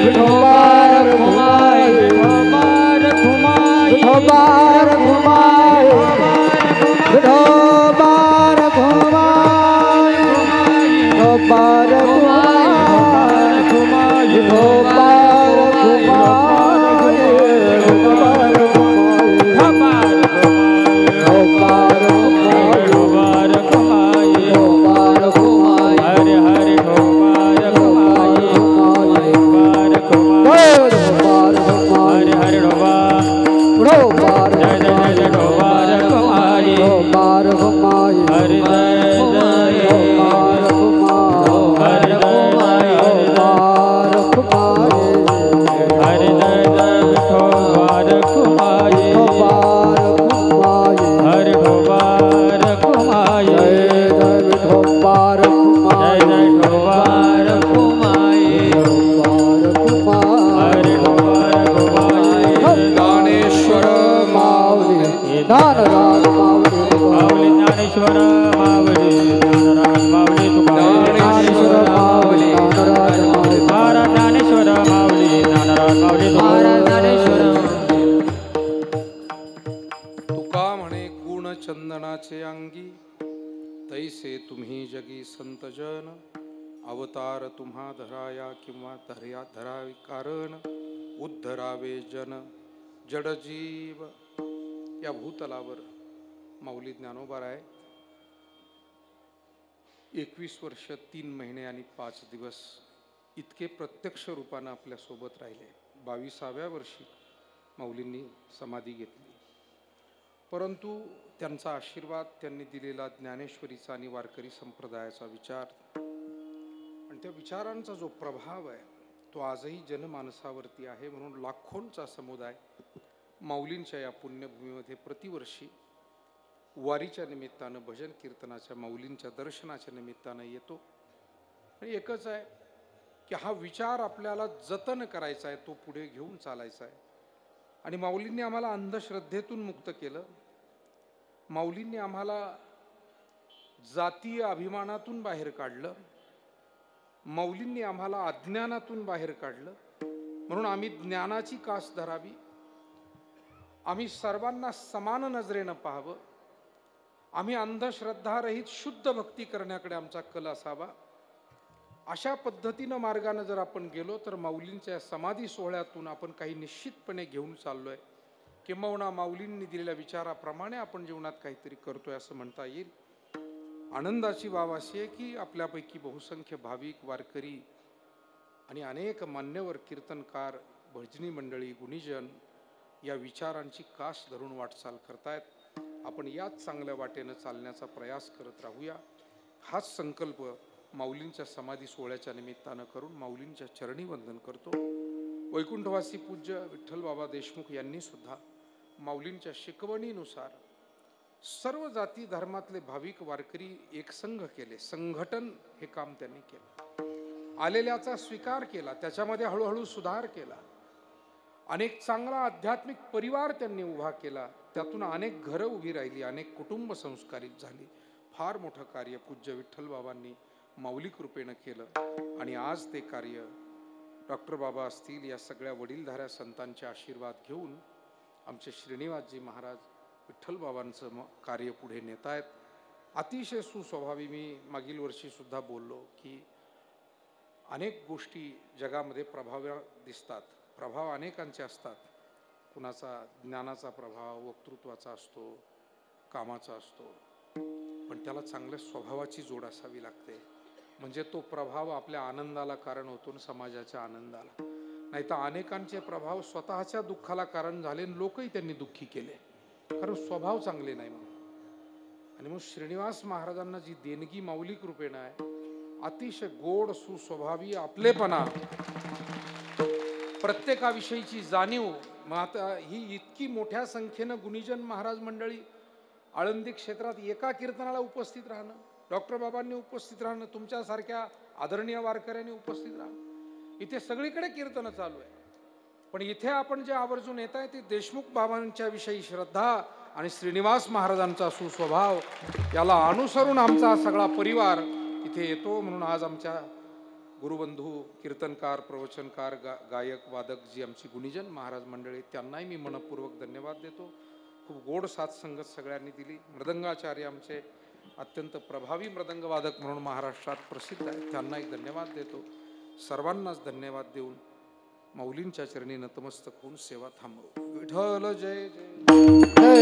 विठोबार घुमाए विठोबार घुमाए विठोबार घुमाए विठोबार घुमाए विठोबार घुमाए विठोबार घुमाए विठोबार हरे हरे ढोबार घुमाए हरे हरे ढोबार जय जय जय ढोबार घुमाए हरे जय जय ढोबार हरे घुमाए हरे जय जय ढोबार घुमाए हरे ढोबार घुमाए जय जय ढोबार घुमाए हरे ढोबार घुमाए ज्ञानेश्वर माऊली ज्ञानेश्वर माऊली ज्ञानराज माऊली ज्ञानेश्वर माऊली महाराज ज्ञानेश्वर माऊली ज्ञानराज माऊली तुका म्हणे गुण चंदनाचे अंगी तैसे तुम्ही जगी संतजन अवतार तुम्हा धराया किंवा धरावी कारण उद्धरावे जन जडजीव. या भूतलावर माऊली ज्ञानोबा आहे 21 वर्ष 3 महिने आणि 5 दिवस इतके प्रत्यक्ष रूपानं आपल्या सोबत राहिले. 22व्या वर्षी माऊलींनी समाधी घेतली. परंतु त्यांचा आशीर्वाद, त्यांनी दिलेला ज्ञानेश्वरीचा आणि वारकरी संप्रदायाचा विचार आणि त्या विचारांचा जो प्रभाव आहे तो आजही जनमानसावरती आहे. म्हणून लाखोंचा समुदाय माऊलींच्या या पुण्यभूमीमध्ये प्रतिवर्षी वारीच्या निमित्तानं, भजन कीर्तनाच्या, माऊलींच्या दर्शनाच्या निमित्तानं येतो. आणि एकच आहे की हा विचार आपल्याला जतन करायचा आहे, तो पुढे घेऊन चालायचा आहे. आणि माऊलींनी आम्हाला अंधश्रद्धेतून मुक्त केलं. माऊलींनी आम्हाला जातीय अभिमानातून बाहेर काढलं. माऊलींनी आम्हाला अज्ञानातून बाहेर काढलं. म्हणून आम्ही ज्ञानाची कास धरावी. आम्ही सर्वांना समान नजरेनं पाहावं. आम्ही अंधश्रद्धारहित शुद्ध भक्ती करण्याकडे आमचा कल असावा. अशा पद्धतीनं मार्गानं जर आपण गेलो तर माऊलींच्या समाधी सोहळ्यातून आपण काही निश्चितपणे घेऊन चाललोय. किंबहुना माऊलींनी दिलेल्या विचाराप्रमाणे आपण जीवनात काहीतरी करतोय असं म्हणता येईल. आनंदाची बाब अशी आहे की आपल्यापैकी बहुसंख्य भाविक, वारकरी आणि अनेक मान्यवर, कीर्तनकार, भजनी मंडळी, गुणीजन या विचारांची कास धरून वाटचाल करतायत. आपण याच चांगल्या वाटेनं चालण्याचा प्रयास करत राहूया. हाच संकल्प माऊलींच्या समाधी सोहळ्याच्या निमित्तानं करून माऊलींच्या चरणी वंदन करतो. वैकुंठवासी पूज्य विठ्ठल बाबा देशमुख यांनी सुद्धा माऊलींच्या शिकवणीनुसार सर्व जाती धर्मातले भाविक वारकरी एकसंघ केले. संघटन हे काम त्यांनी केलं. आलेल्याचा स्वीकार केला, त्याच्यामध्ये हळूहळू सुधार केला. अनेक चांगला आध्यात्मिक परिवार त्यांनी उभा केला. त्यातून अनेक घरं उभी राहिली, अनेक कुटुंब संस्कारित झाली. फार मोठं कार्य पूज्य विठ्ठल बाबांनी माऊली कृपेनं केलं. आणि आज ते कार्य डॉक्टर बाबा असतील, या सगळ्या वडीलधाऱ्या संतांचे आशीर्वाद घेऊन आमचे श्रीनिवासजी महाराज विठ्ठल बाबांचं कार्य पुढे नेत आहेत. अतिशय सुस्वभावी मी मागील वर्षी सुद्धा बोललो की अनेक गोष्टी जगामध्ये प्रभाव दिसतात. प्रभाव अनेकांचे असतात. कुणाचा ज्ञानाचा प्रभाव, वक्तृत्वाचा असतो, कामाचा असतो, पण त्याला चांगल्या स्वभावाची जोड असावी लागते. म्हणजे तो प्रभाव आपल्या आनंदाला कारण होतो, समाजाच्या आनंदाला. नाही तर अनेकांचे प्रभाव स्वतःच्या दुःखाला कारण झाले, लोकही त्यांनी दुःखी केले, कारण स्वभाव चांगले नाही म्हणून. आणि मग श्रीनिवास महाराजांना जी देणगी माऊली कृपेनं आहे, अतिशय गोड, सुस्वभावी, आपलेपणा, प्रत्येकाविषयीची जाणीव. मग आता ही इतकी मोठ्या संख्येनं गुणीजन महाराज मंडळी आळंदी क्षेत्रात एका कीर्तनाला उपस्थित राहणं, डॉक्टर बाबांनी उपस्थित राहणं, तुमच्यासारख्या आदरणीय वारकऱ्यांनी उपस्थित राहणं, इथे सगळीकडे कीर्तन चालू आहे. पण इथे आपण जे आवर्जून येत आहे ते देशमुख बाबांच्या विषयी श्रद्धा आणि श्रीनिवास महाराजांचा सुस्वभाव याला अनुसरून आमचा सगळा परिवार इथे येतो. म्हणून आज आमच्या गुरुबंधू कीर्तनकार प्रवचनकार गायक वादक जी आमची गुणीजन महाराज मंडळी त्यांनाही मी मनपूर्वक धन्यवाद देतो. खूप गोड साथ संगत सगळ्यांनी दिली. मृदंगाचार्य आमचे अत्यंत प्रभावी मृदंगवादक म्हणून महाराष्ट्रात प्रसिद्ध आहेत, त्यांना एक धन्यवाद देतो. सर्वांनाच धन्यवाद देऊन माऊलींच्या चरणी नतमस्तक होऊन सेवा थांबवू. विठ्ठल जय जय.